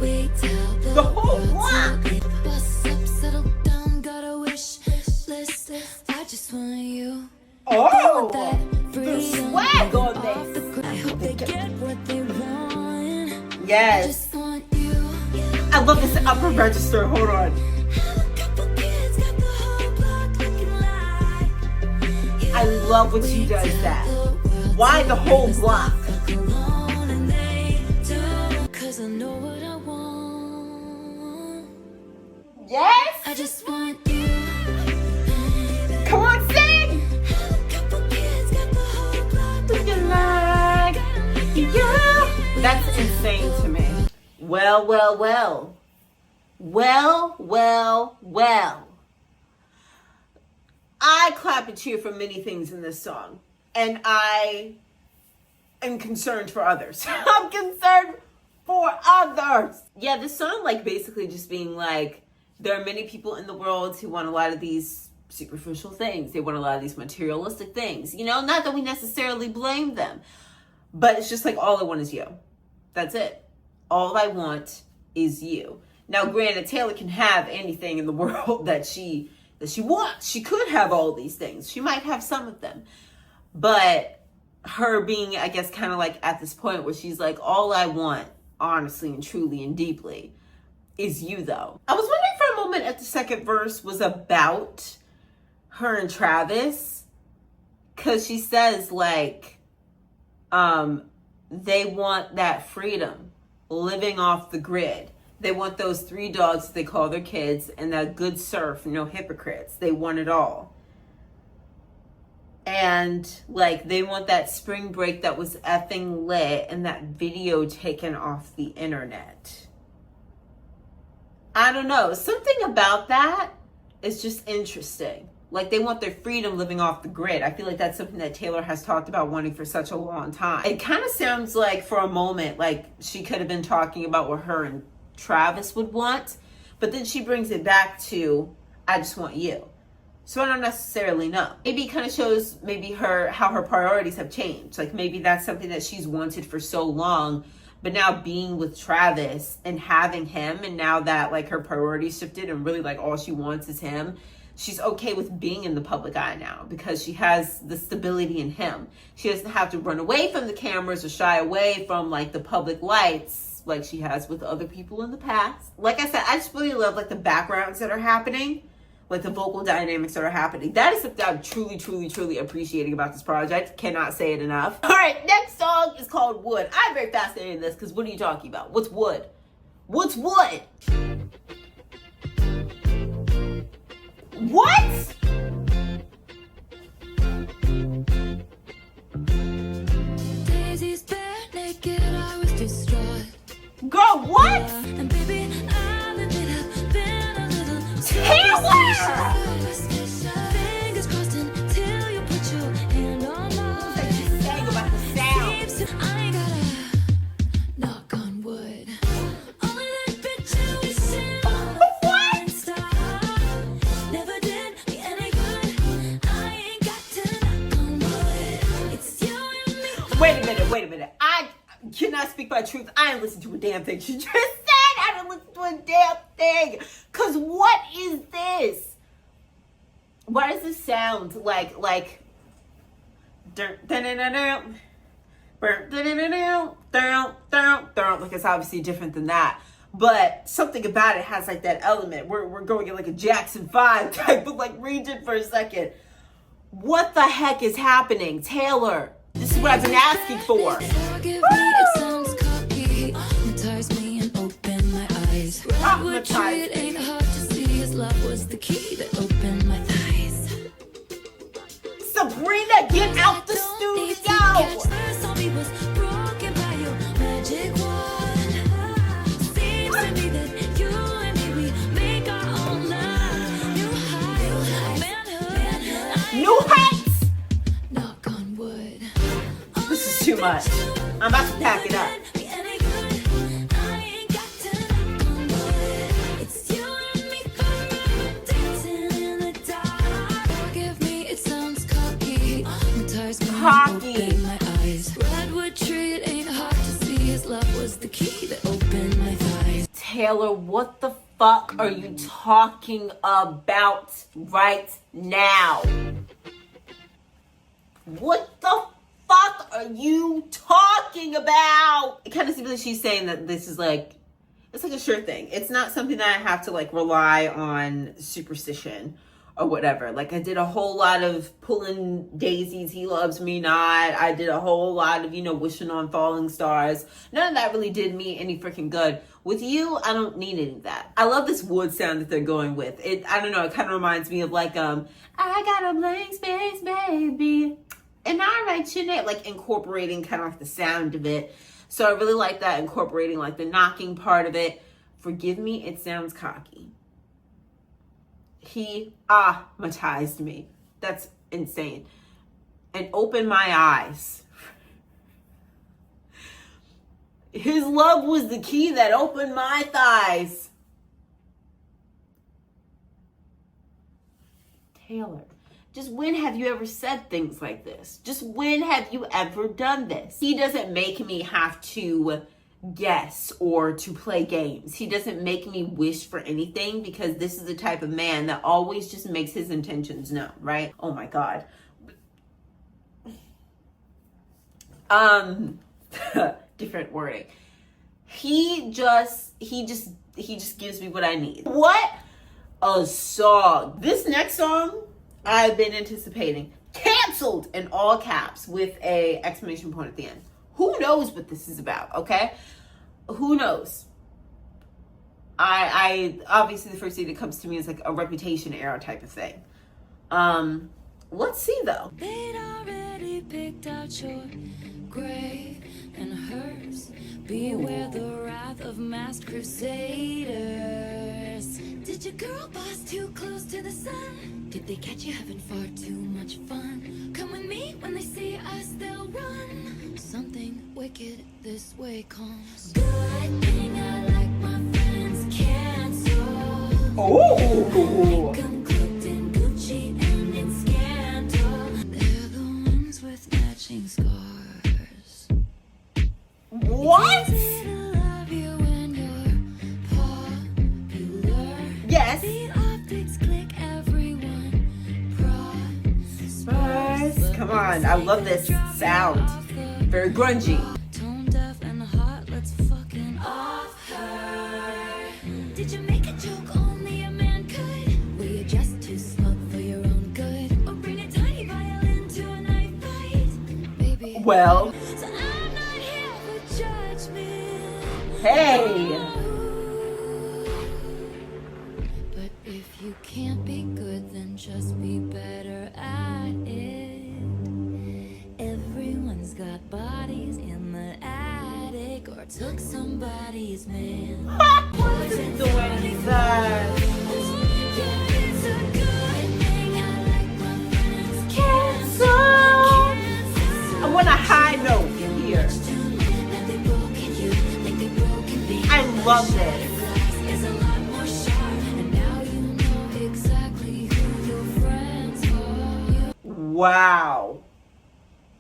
Wait till The whole world's block. looking. Bust up, settle down, got a wish list. I just want you. Oh. That The freedom swag on off this. the grid. I hope they get what they want. I Yes. just want you. I love this upper register. Hold on. Have a couple kids, got the whole block looking like you. I love when she does that. Why the whole block? Cause I know what I want. Yes. I just want you. Come on, sing. Have a couple kids, got the whole block looking Like you. that's insane to me. Well, well, well. Well, well, well. I clap and cheer for many things in this song. And I am concerned for others. I'm concerned for others. Yeah, this song like basically just being like, there are many people in the world who want a lot of these superficial things. They want a lot of these materialistic things. You know, not that we necessarily blame them. But it's just like, all I want is you. That's it. All I want is you. Now, granted, Taylor can have anything in the world that she wants. She could have all these things. She might have some of them. But her being, I guess, kind of like at this point where she's like, all I want, honestly and truly and deeply, is you, though. I was wondering for a moment if the second verse was about her and Travis. Because she says, like, they want that freedom, living off the grid. They want those 3 dogs that they call their kids and that good surf, no hypocrites. They want it all. And like, they want that spring break that was effing lit and that video taken off the internet. I don't know. Something about that is just interesting. Like, they want their freedom living off the grid. I feel like that's something that Taylor has talked about wanting for such a long time. It kind of sounds like for a moment, like she could have been talking about what her and Travis would want, but then she brings it back to, I just want you. So I don't necessarily know. Maybe it kind of shows maybe how her priorities have changed. Like maybe that's something that she's wanted for so long, but now being with Travis and having him, and now that like her priorities shifted and really like all she wants is him, she's okay with being in the public eye now because she has the stability in him. She doesn't have to run away from the cameras or shy away from like the public lights like she has with other people in the past. Like I said, I just really love like the backgrounds that are happening, like the vocal dynamics that are happening. That is something I'm truly appreciating about this project. Cannot say it enough. All right, next song is called Wood. I'm very fascinated in this because what are you talking about? What's wood? What's wood? What? Daisy's bare naked, I was distraught. Girl, what? And baby, I'll admit I've been a little Taylor! Fingers crossed until you put your hand on mine. She's saying about the sound. Seems to I ain't gotta knock on wood. Only that bitch you sin and stop. Never did me any good. I ain't got to knock on wood. It's you and me. Wait a minute. I cannot speak by truth. I didn't listen to a damn thing she just said. I didn't listen to a damn thing. Cause what is this? Why does this sound like it's obviously different than that, but something about it has like that element. We're going in like a Jackson 5 type of like region for a second. What the heck is happening, Taylor? This is what I've been asking for. Forgive me, it sounds cocky. Hypnotize me and open my eyes. Redwood tree, it ain't hard to see. His love was the key that opened my thighs. Sabrina, get out the Don't need to studio! catch this. Zombie was broken by your magic wand. Seems to me that you and me, we make our own love. New heights, manhood. New heights! Knock on wood. This is too much. I'm about to pack it up. Cocky. Redwood tree, it ain't hard to see. His love was the key that opened my thighs. Taylor, what the fuck are you talking about right now? What the fuck are you talking about? It kind of seems like she's saying that this is like, it's like a sure thing. It's not something that I have to like rely on superstition or whatever. Like I did a whole lot of pulling daisies, he loves me not. I did a whole lot of, wishing on falling stars. None of that really did me any freaking good. With you, I don't need any of that. I love this wood sound that they're going with. I don't know, it kind of reminds me of like, I got a blank space, baby. And I write your name, like incorporating kind of like the sound of it. So I really like that, incorporating like the knocking part of it. Forgive me, it sounds cocky. He hypnotized me. That's insane. And opened my eyes. His love was the key that opened my thighs. Taylor, just when have you ever said things like this? Just when have you ever done this? He doesn't make me have to guess or to play games. He doesn't make me wish for anything because this is the type of man that always just makes his intentions known, right? Oh my God. Different wording. He just gives me what I need. What a song. This next song I've been anticipating. Canceled in all caps with a exclamation point at the end. Who knows what this is about, okay? Who knows? I obviously the first thing that comes to me is like a Reputation era type of thing. Let's see though. They'd already picked out your grave and hers. Beware the wrath of masked crusaders. Did your girl boss too close to the sun? Did they catch you having far too much fun? Come with me, when they see us they'll run. Something wicked this way comes. Good thing I like my friends cancel. Oh. Come cooked in Gucci and in scandal. They're the ones with matching scars. What? Love you when you're popular. Yes. The optics click, everyone fun. I love this sound. Very grungy. Tone deaf and hot, let's fucking off her. Did you make a joke only a man could? Were you just too smug for your own good? Or bring a tiny violin to a knife fight? Baby. Well, So I'm not here for judgment. hey. But if you can't be good, then just be better at it. Everyone's got bodies in the attic or took somebody's man. Wasn't doing that. Yeah, it's a good thing I like my friends Cancel. I want a high note in here. that they broken you, like they broken me. I love this. Is a lot more sharp, and now you know exactly who your friends are. Wow.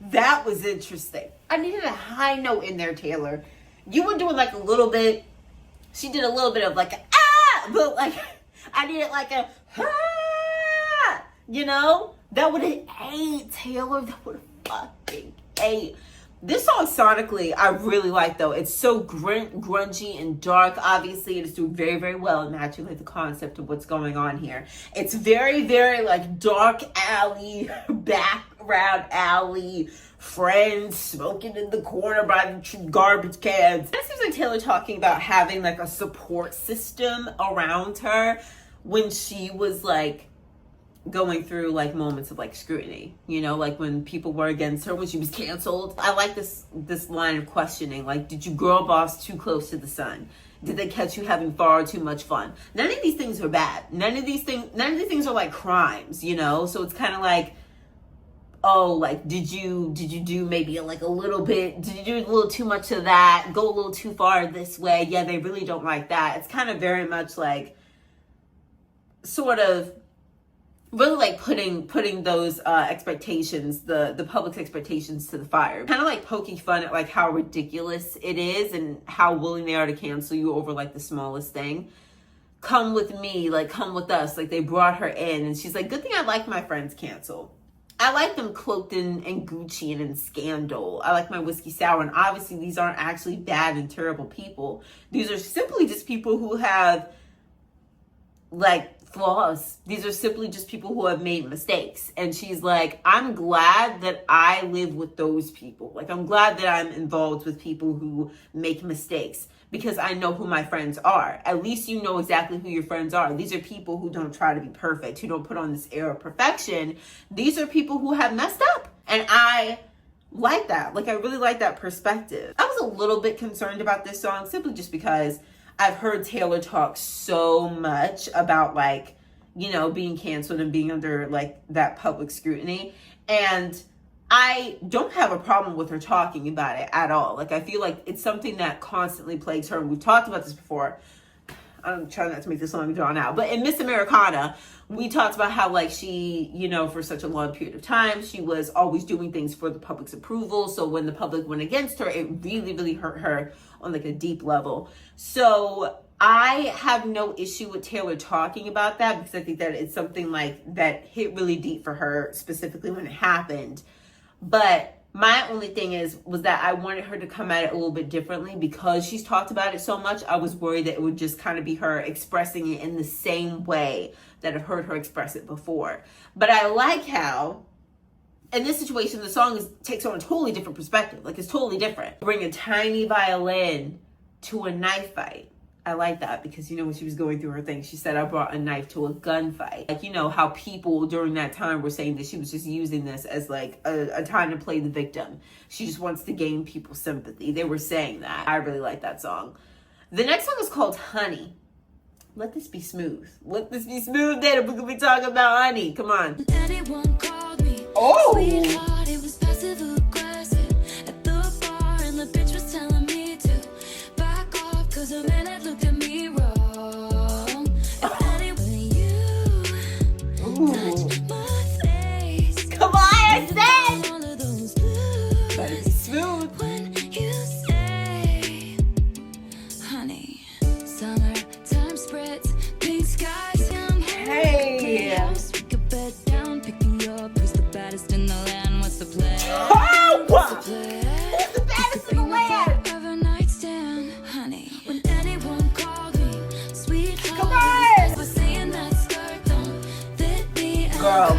That was interesting. I needed a high note in there, Taylor. You were doing like a little bit. She did a little bit of like a ah, but like I needed like a ah. You know, that would have ate, Taylor. That would have fucking ate. This song sonically, I really like though. It's so grungy and dark. Obviously, it is doing very, very well in matching like the concept of what's going on here. It's very, very like dark alley, background alley, friends smoking in the corner by the garbage cans. It seems like Taylor talking about having like a support system around her when she was like going through like moments of like scrutiny, you know, like when people were against her, when she was canceled. I like this line of questioning, like, did you girl boss too close to the sun? Did they catch you having far too much fun? None of these things are bad. None of these things are like crimes, you know? So it's kind of like, oh, like, did you do maybe like a little bit, did you do a little too much of that, go a little too far this way? Yeah, they really don't like that. It's kind of very much like sort of really like putting those expectations, the public's expectations to the fire. Kind of like poking fun at like how ridiculous it is and how willing they are to cancel you over like the smallest thing. Come with me, like come with us. Like they brought her in and she's like, good thing I like my friends canceled. I like them cloaked in Gucci and in scandal. I like my whiskey sour. And obviously these aren't actually bad and terrible people. These are simply just people who have like flaws. These are simply just people who have made mistakes. And she's like, I'm glad that I live with those people. Like, I'm glad that I'm involved with people who make mistakes because I know who my friends are. At least you know exactly who your friends are. These are people who don't try to be perfect, who don't put on this air of perfection. These are people who have messed up. And I like that. Like, I really like that perspective. I was a little bit concerned about this song simply just because I've heard Taylor talk so much about like, you know, being canceled and being under like that public scrutiny. And I don't have a problem with her talking about it at all. Like, I feel like it's something that constantly plagues her. And we've talked about this before. I'm trying not to make this long drawn out. But in Miss Americana, we talked about how like she, you know, for such a long period of time, she was always doing things for the public's approval. So when the public went against her, it really, really hurt her on like a deep level. So I have no issue with Taylor talking about that because I think that it's something like that hit really deep for her specifically when it happened. But my only thing was that I wanted her to come at it a little bit differently because she's talked about it so much. I was worried that it would just kind of be her expressing it in the same way that I've heard her express it before. But I like how in this situation, the song takes on a totally different perspective. Like, it's totally different. Bring a tiny violin to a knife fight. I like that because, you know, when she was going through her thing, she said, I brought a knife to a gunfight. Like, you know, how people during that time were saying that she was just using this as like a time to play the victim. She just wants to gain people's sympathy. They were saying that. I really like that song. The next song is called Honey. Let this be smooth. Let this be smooth, then we're going to be talking about honey. Come on. Anyone called me Oh! sweetheart, it was passive aggressive at the bar, and the bitch was telling me to back off, cause a man had looked at me wrong. If anyone you touched my face, Come on, I said! all of those blues. Let it be smooth. When you say, honey, summertime spreads, pink skies, young Hey! we could bed down, pick you up, who's the baddest in the land, what's the plan?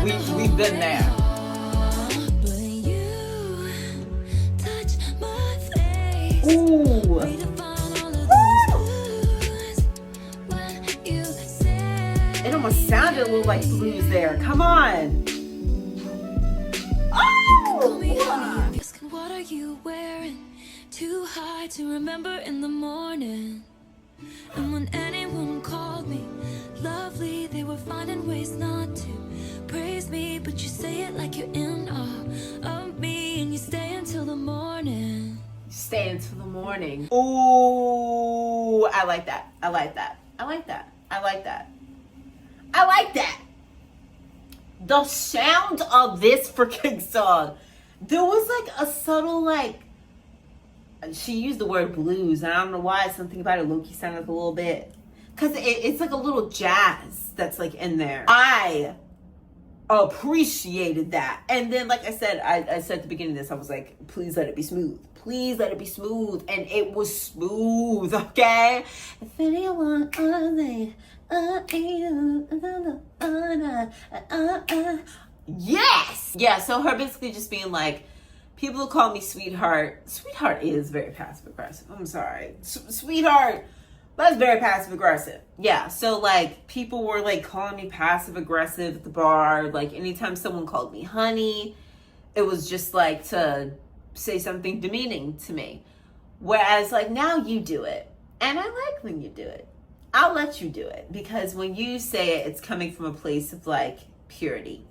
we've been there. But you touch my face. Ooh. Redefine all of those blues when you say It almost sounded a little like blues there. Come on. call me Oh! honey. Asking what are you wearing? Too high to remember in the morning. And when anyone called me lovely, they were finding ways not to praise me. But you say it like you're in awe of me, and you stay until the morning. Stay until the morning. Ooh, I like that. I like that. I like that. I like that. I like that. The sound of this freaking song. There was like a subtle like, she used the word blues, and I don't know why. Something about it, Loki sounded like a little bit, because it's like a little jazz that's like in there. I appreciated that. And then, like I said, I said at the beginning of this, I was like, please let it be smooth. Please let it be smooth. And it was smooth, okay? If anyone yes! Yeah, so her basically just being like, people call me sweetheart. Sweetheart is very passive aggressive. I'm sorry. Sweetheart, that's very passive aggressive. Yeah, so like people were like calling me passive aggressive at the bar. Like anytime someone called me honey, it was just like to say something demeaning to me. Whereas like now you do it. And I like when you do it. I'll let you do it. Because when you say it, it's coming from a place of like purity.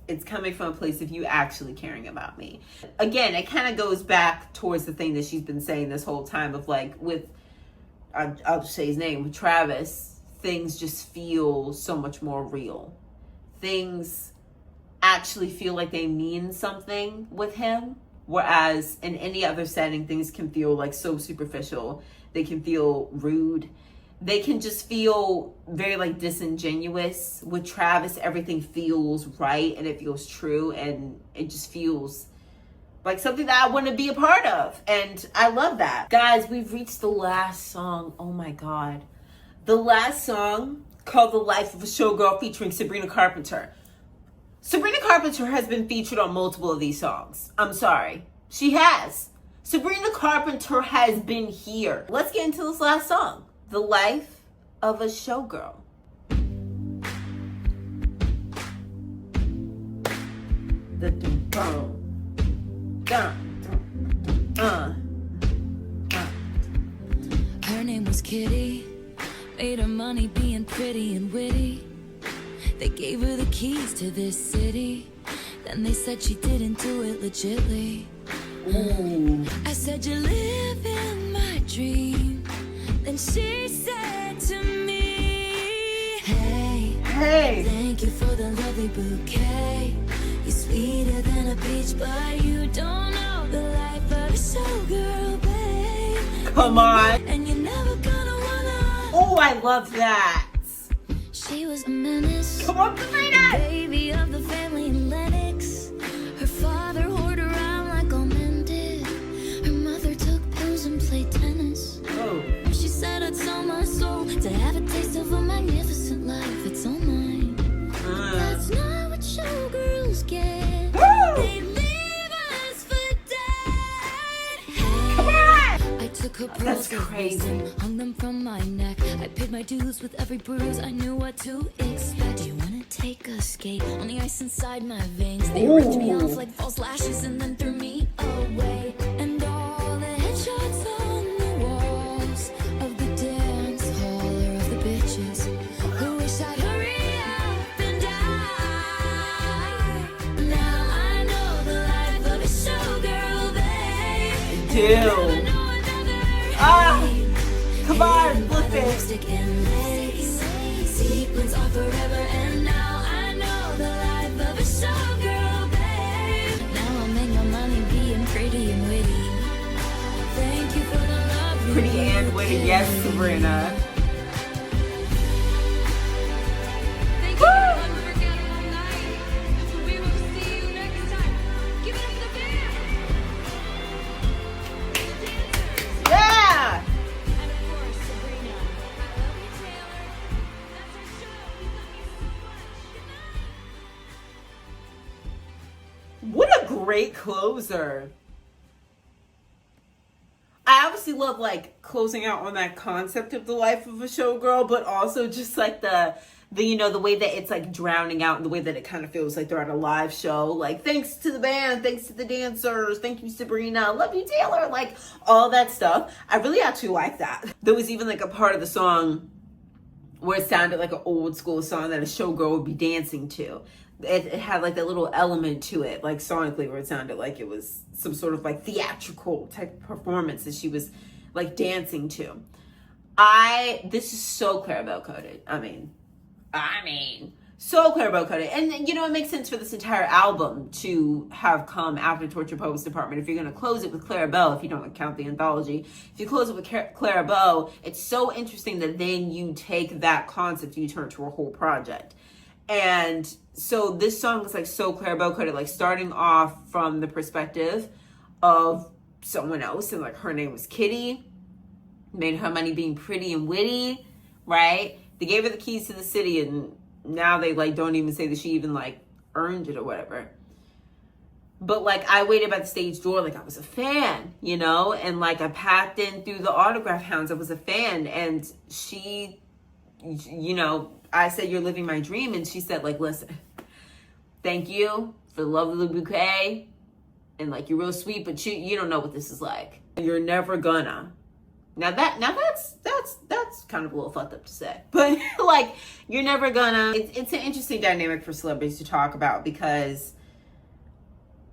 It's coming from a place of you actually caring about me. Again, it kind of goes back towards the thing that she's been saying this whole time of like with, I'll just say his name, with Travis, things just feel so much more real. Things actually feel like they mean something with him. Whereas in any other setting, things can feel like so superficial. They can feel rude. They can just feel very like disingenuous. With Travis, everything feels right and it feels true, and it just feels like something that I want to be a part of. And I love that. Guys, we've reached the last song. Oh my God. The last song, called The Life of a Showgirl, featuring Sabrina Carpenter. Sabrina Carpenter has been featured on multiple of these songs. I'm sorry. She has. Sabrina Carpenter has been here. Let's get into this last song. The Life of a Showgirl. The boom. Her name was Kitty. Made her money being pretty and witty. They gave her the keys to this city. Then they said she didn't do it legitly. Ooh. I said, you're living my dream. Then she said to me, hey, thank you for the lovely bouquet. You're sweeter than a peach, but you don't know the life of a showgirl, babe. Come on. And you're never gonna wanna. Oh, I love that. She was a menace. Come on, Sabrina. Baby of the family in Lennox. Her father whored around like all men did. Her mother took pills and played tennis. Oh. She said I'd sell my soul to have a taste of a magnificent life. It's all mine. That's not what showgirls get. They leave us for dead. Hey, Come on. I took her That's pearls of crazy. wisdom, hung them from my neck. I paid my dues with every bruise. I knew what to expect. Do you wanna take a skate on the ice inside my veins? They ripped me off like false lashes and then threw me away. And all the headshots on the walls of the dance hall are of the bitches who wish I'd hurry up and die. Now I know the life of a showgirl, babe. Dude. Come on, flip it. Lipstick and lace, sequins are forever, and now I know the life of a showgirl, babe. Now I'll make my money being pretty and witty. Thank you for the love you Pretty and witty, gave. yes, Sabrina. Thank you everyone for getting all night. And we will see you next time. Give it up for the band. The dancers. Yeah. And of course, Sabrina. I love you, Taylor. That's our show. We love you so much. Good night. great closer. I obviously love like closing out on that concept of the life of a showgirl, but also just like the you know, the way that it's like drowning out and the way that it kind of feels like they're at a live show. Like, thanks to the band, thanks to the dancers, thank you Sabrina, love you Taylor, like all that stuff. I really actually like that. There was even like a part of the song where it sounded like an old school song that a showgirl would be dancing to. It had like that little element to it, like sonically, where it sounded like it was some sort of like theatrical type of performance that she was like dancing to. This is so Clarabelle coded. I mean, so Clarabelle coded. And you know, it makes sense for this entire album to have come after Torture Poets Department. If you're going to close it with Clarabelle, if you don't count the anthology, if you close it with Clarabelle, it's so interesting that then you take that concept and you turn it to a whole project. And so this song was like so Clarabelle coded, like starting off from the perspective of someone else, and like her name was Kitty, made her money being pretty and witty, right? They gave her the keys to the city, and now they like don't even say that she even like earned it or whatever. But like I waited by the stage door like I was a fan, you know, and like I packed in through the autograph hounds. I was a fan, and she, you know, I said, you're living my dream. And she said, like, listen, thank you for the lovely bouquet. And like, you're real sweet, but you don't know what this is like. You're never gonna. Now that's kind of a little fucked up to say, but like, you're never gonna, it's an interesting dynamic for celebrities to talk about, because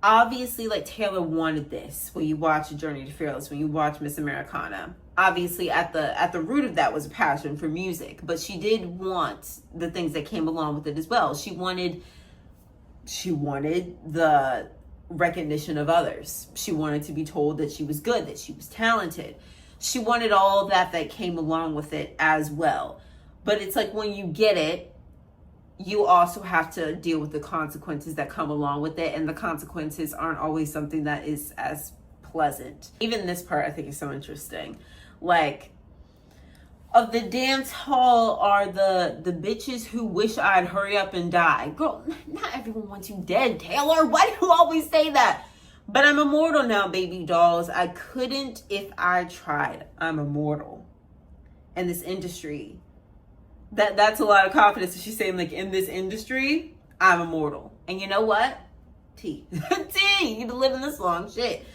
obviously like Taylor wanted this. When you watch A Journey to Fearless, when you watch Miss Americana, obviously at the root of that was a passion for music, but she did want the things that came along with it as well. She wanted the recognition of others. She wanted to be told that she was good, that she was talented. She wanted all that came along with it as well. But it's like, when you get it, you also have to deal with the consequences that come along with it, and the consequences aren't always something that is as pleasant. Even this part I think is so interesting. Like, of the dance hall are the bitches who wish I'd hurry up and die. Girl, not everyone wants you dead, Taylor. Why do you always say that? But I'm immortal now, baby dolls. I couldn't if I tried. I'm immortal. In this industry. That's a lot of confidence. She's saying, like, in this industry, I'm immortal. And you know what? T. You've been living this long. Shit.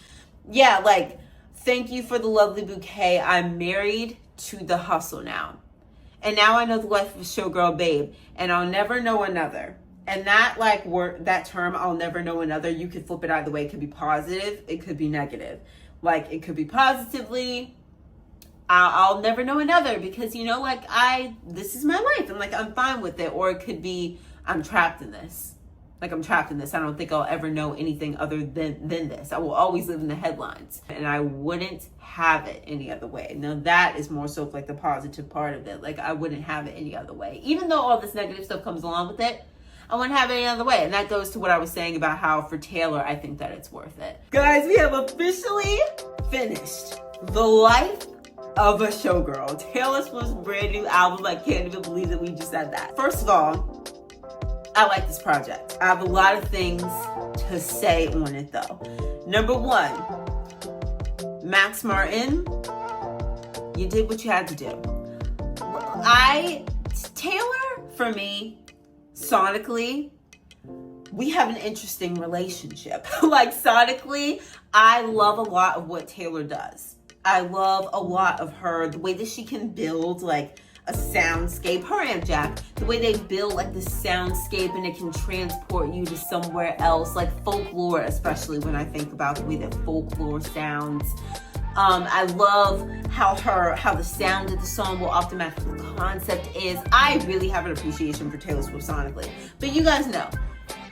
Yeah, like, thank you for the lovely bouquet. I'm married to the hustle now. And now I know the life of a showgirl babe. And I'll never know another. And that, like, that term, I'll never know another, you could flip it either way. It could be positive. It could be negative. Like, it could be positively, I'll never know another, because, you know, like, this is my life, and like, I'm fine with it. Or it could be, I'm trapped in this. Like, I'm trapped in this. I don't think I'll ever know anything other than this. I will always live in the headlines, and I wouldn't have it any other way. Now that is more so like the positive part of it. Like, I wouldn't have it any other way. Even though all this negative stuff comes along with it, I wouldn't have it any other way. And that goes to what I was saying about how for Taylor, I think that it's worth it. Guys, we have officially finished The Life of a Showgirl, Taylor Swift's brand new album. I can't even believe that we just said that. First of all, I like this project. I have a lot of things to say on it though. Number one, Max Martin, you did what you had to do. Taylor, for me, sonically, we have an interesting relationship. Like, sonically, I love a lot of what Taylor does. I love a lot of her, the way that she can build like a soundscape, her and Jack, the way they build like the soundscape, and it can transport you to somewhere else, like folklore, especially when I think about the way that folklore sounds. I love how the sound of the song will often match what the concept is. I really have an appreciation for Taylor Swift sonically. But you guys know,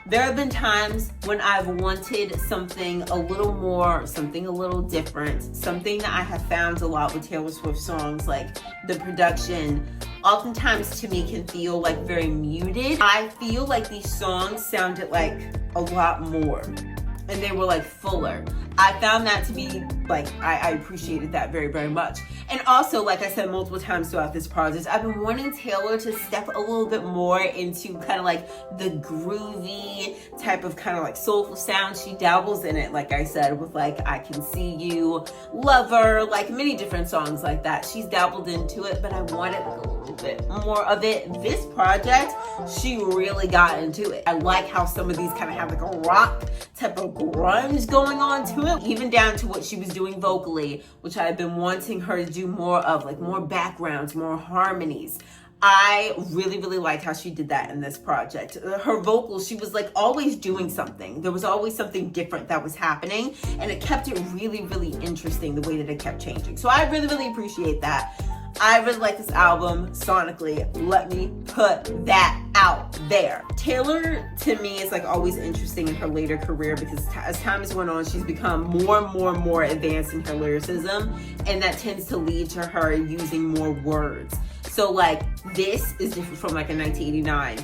there have been times when I've wanted something a little more, something a little different, something that I have found a lot with Taylor Swift songs, like the production oftentimes to me can feel like very muted. I feel like these songs sounded like a lot more, and they were like fuller. I found that to be like, I appreciated that very, very much. And also, like I said multiple times throughout this project, I've been wanting Taylor to step a little bit more into kind of like the groovy type of kind of like soulful sound. She dabbles in it, like I said, with like I Can See You, Lover, like many different songs like that. She's dabbled into it, but I wanted like a little bit more of it. This project, she really got into it. I like how some of these kind of have like a rock type of grunge going on to it, even down to what she was doing vocally, which I've been wanting her to do more of, like more backgrounds, more harmonies. I really, really liked how she did that in this project. Her vocals, she was like always doing something. There was always something different that was happening, and it kept it really, really interesting the way that it kept changing. So I really, really appreciate that. I really like this album sonically. Let me put that out there. Taylor, to me, is like always interesting in her later career because as time has went on, she's become more and more and more advanced in her lyricism, and that tends to lead to her using more words. So like this is different from like a 1989.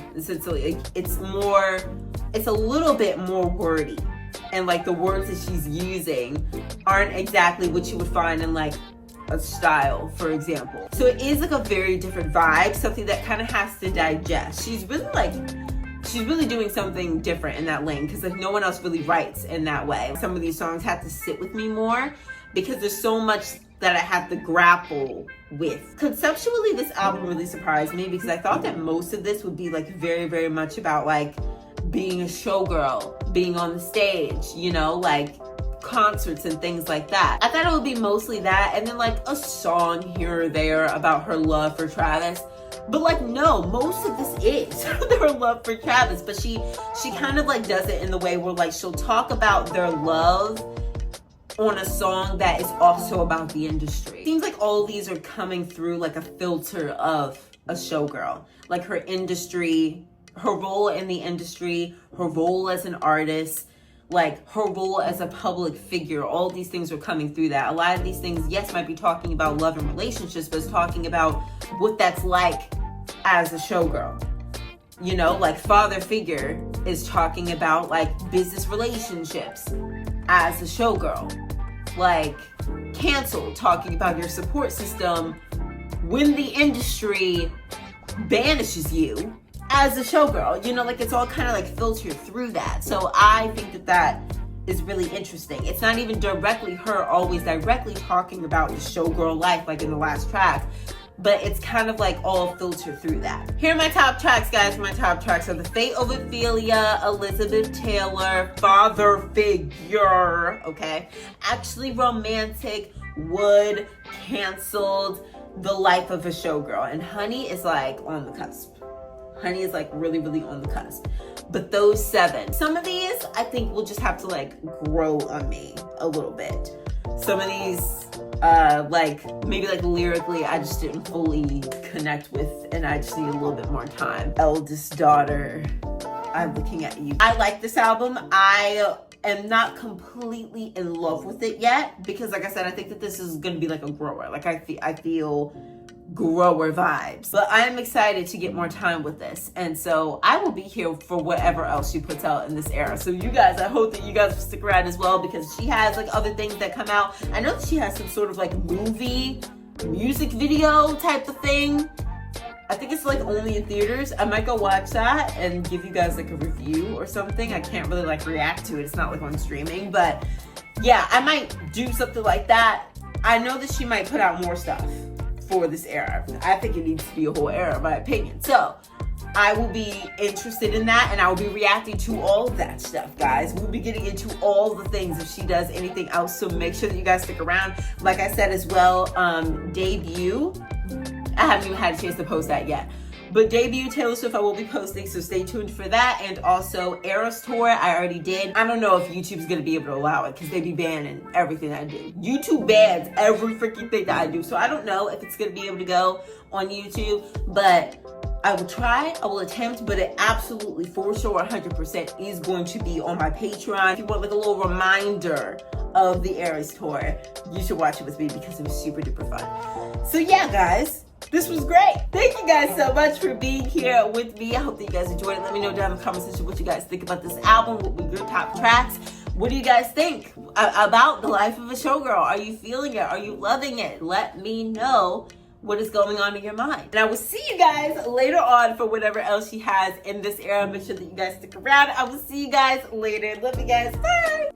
It's a little bit more wordy, and like the words that she's using aren't exactly what you would find in like a Style, for example. So it is like a very different vibe, something that kind of has to digest. She's really doing something different in that lane because like no one else really writes in that way. Some of these songs have to sit with me more because there's so much that I have to grapple with. Conceptually, this album really surprised me because I thought that most of this would be like very, very much about like being a showgirl, being on the stage, you know, like concerts and things like that. I thought it would be mostly that and then like a song here or there about her love for Travis. But like no, most of this is her love for Travis, but she kind of like does it in the way where like she'll talk about their love on a song that is also about the industry. Seems like all these are coming through like a filter of a showgirl, like her industry, her role in the industry, her role as an artist, like her role as a public figure. All these things are coming through that. A lot of these things, yes, might be talking about love and relationships, but it's talking about what that's like as a showgirl. You know, like Father Figure is talking about like business relationships as a showgirl. Like Cancel, talking about your support system when the industry banishes you as a showgirl. You know, like it's all kind of like filtered through that. So I think that that is really interesting. It's not even directly her always directly talking about the showgirl life like in the last track, but it's kind of like all filtered through that. Here are my top tracks, guys. My top tracks are The Fate of Ophelia, Elizabeth Taylor, Father Figure, okay? Actually Romantic, Wood, Canceled, The Life of a Showgirl. And Honey is like on the cusp. Honey is like really, really on the cusp. But those 7, some of these I think will just have to like grow on me a little bit. Some of these, like maybe like lyrically, I just didn't fully connect with, and I just need a little bit more time. Eldest Daughter, I'm Looking at You. I like this album. I am not completely in love with it yet because, like I said, I think that this is gonna be like a grower. Like I feel grower vibes, but I am excited to get more time with this, and so I will be here for whatever else she puts out in this era. So you guys, I hope that you guys will stick around as well because she has like other things that come out. I know that she has some sort of like music video type of thing. I think it's like only in theaters. I might go watch that and give you guys like a review or something. I can't really like react to it. It's not like on streaming, but yeah, I might do something like that. I know that she might put out more stuff for this era. I think it needs to be a whole era, in my opinion. So I will be interested in that, and I will be reacting to all of that stuff, guys. We'll be getting into all the things if she does anything else, so make sure that you guys stick around. Like I said as well, debut, I haven't even had a chance to post that yet. But debut Taylor Swift, I will be posting, so stay tuned for that. And also Eras Tour, I already did. I don't know if YouTube's gonna be able to allow it because they be banning everything I do. YouTube bans every freaking thing that I do. So I don't know if it's gonna be able to go on YouTube, but I will try, I will attempt, but it absolutely for sure 100% is going to be on my Patreon. If you want like a little reminder of the Eras Tour, you should watch it with me because it was super duper fun. So yeah, guys. This was great. Thank you guys so much for being here with me. I hope that you guys enjoyed it. Let me know down in the comment section what you guys think about this album. What were your top tracks? What do you guys think about the life of a showgirl? Are you feeling it? Are you loving it? Let me know what is going on in your mind. And I will see you guys later on for whatever else she has in this era. Make sure that you guys stick around. I will see you guys later. Love you guys. Bye.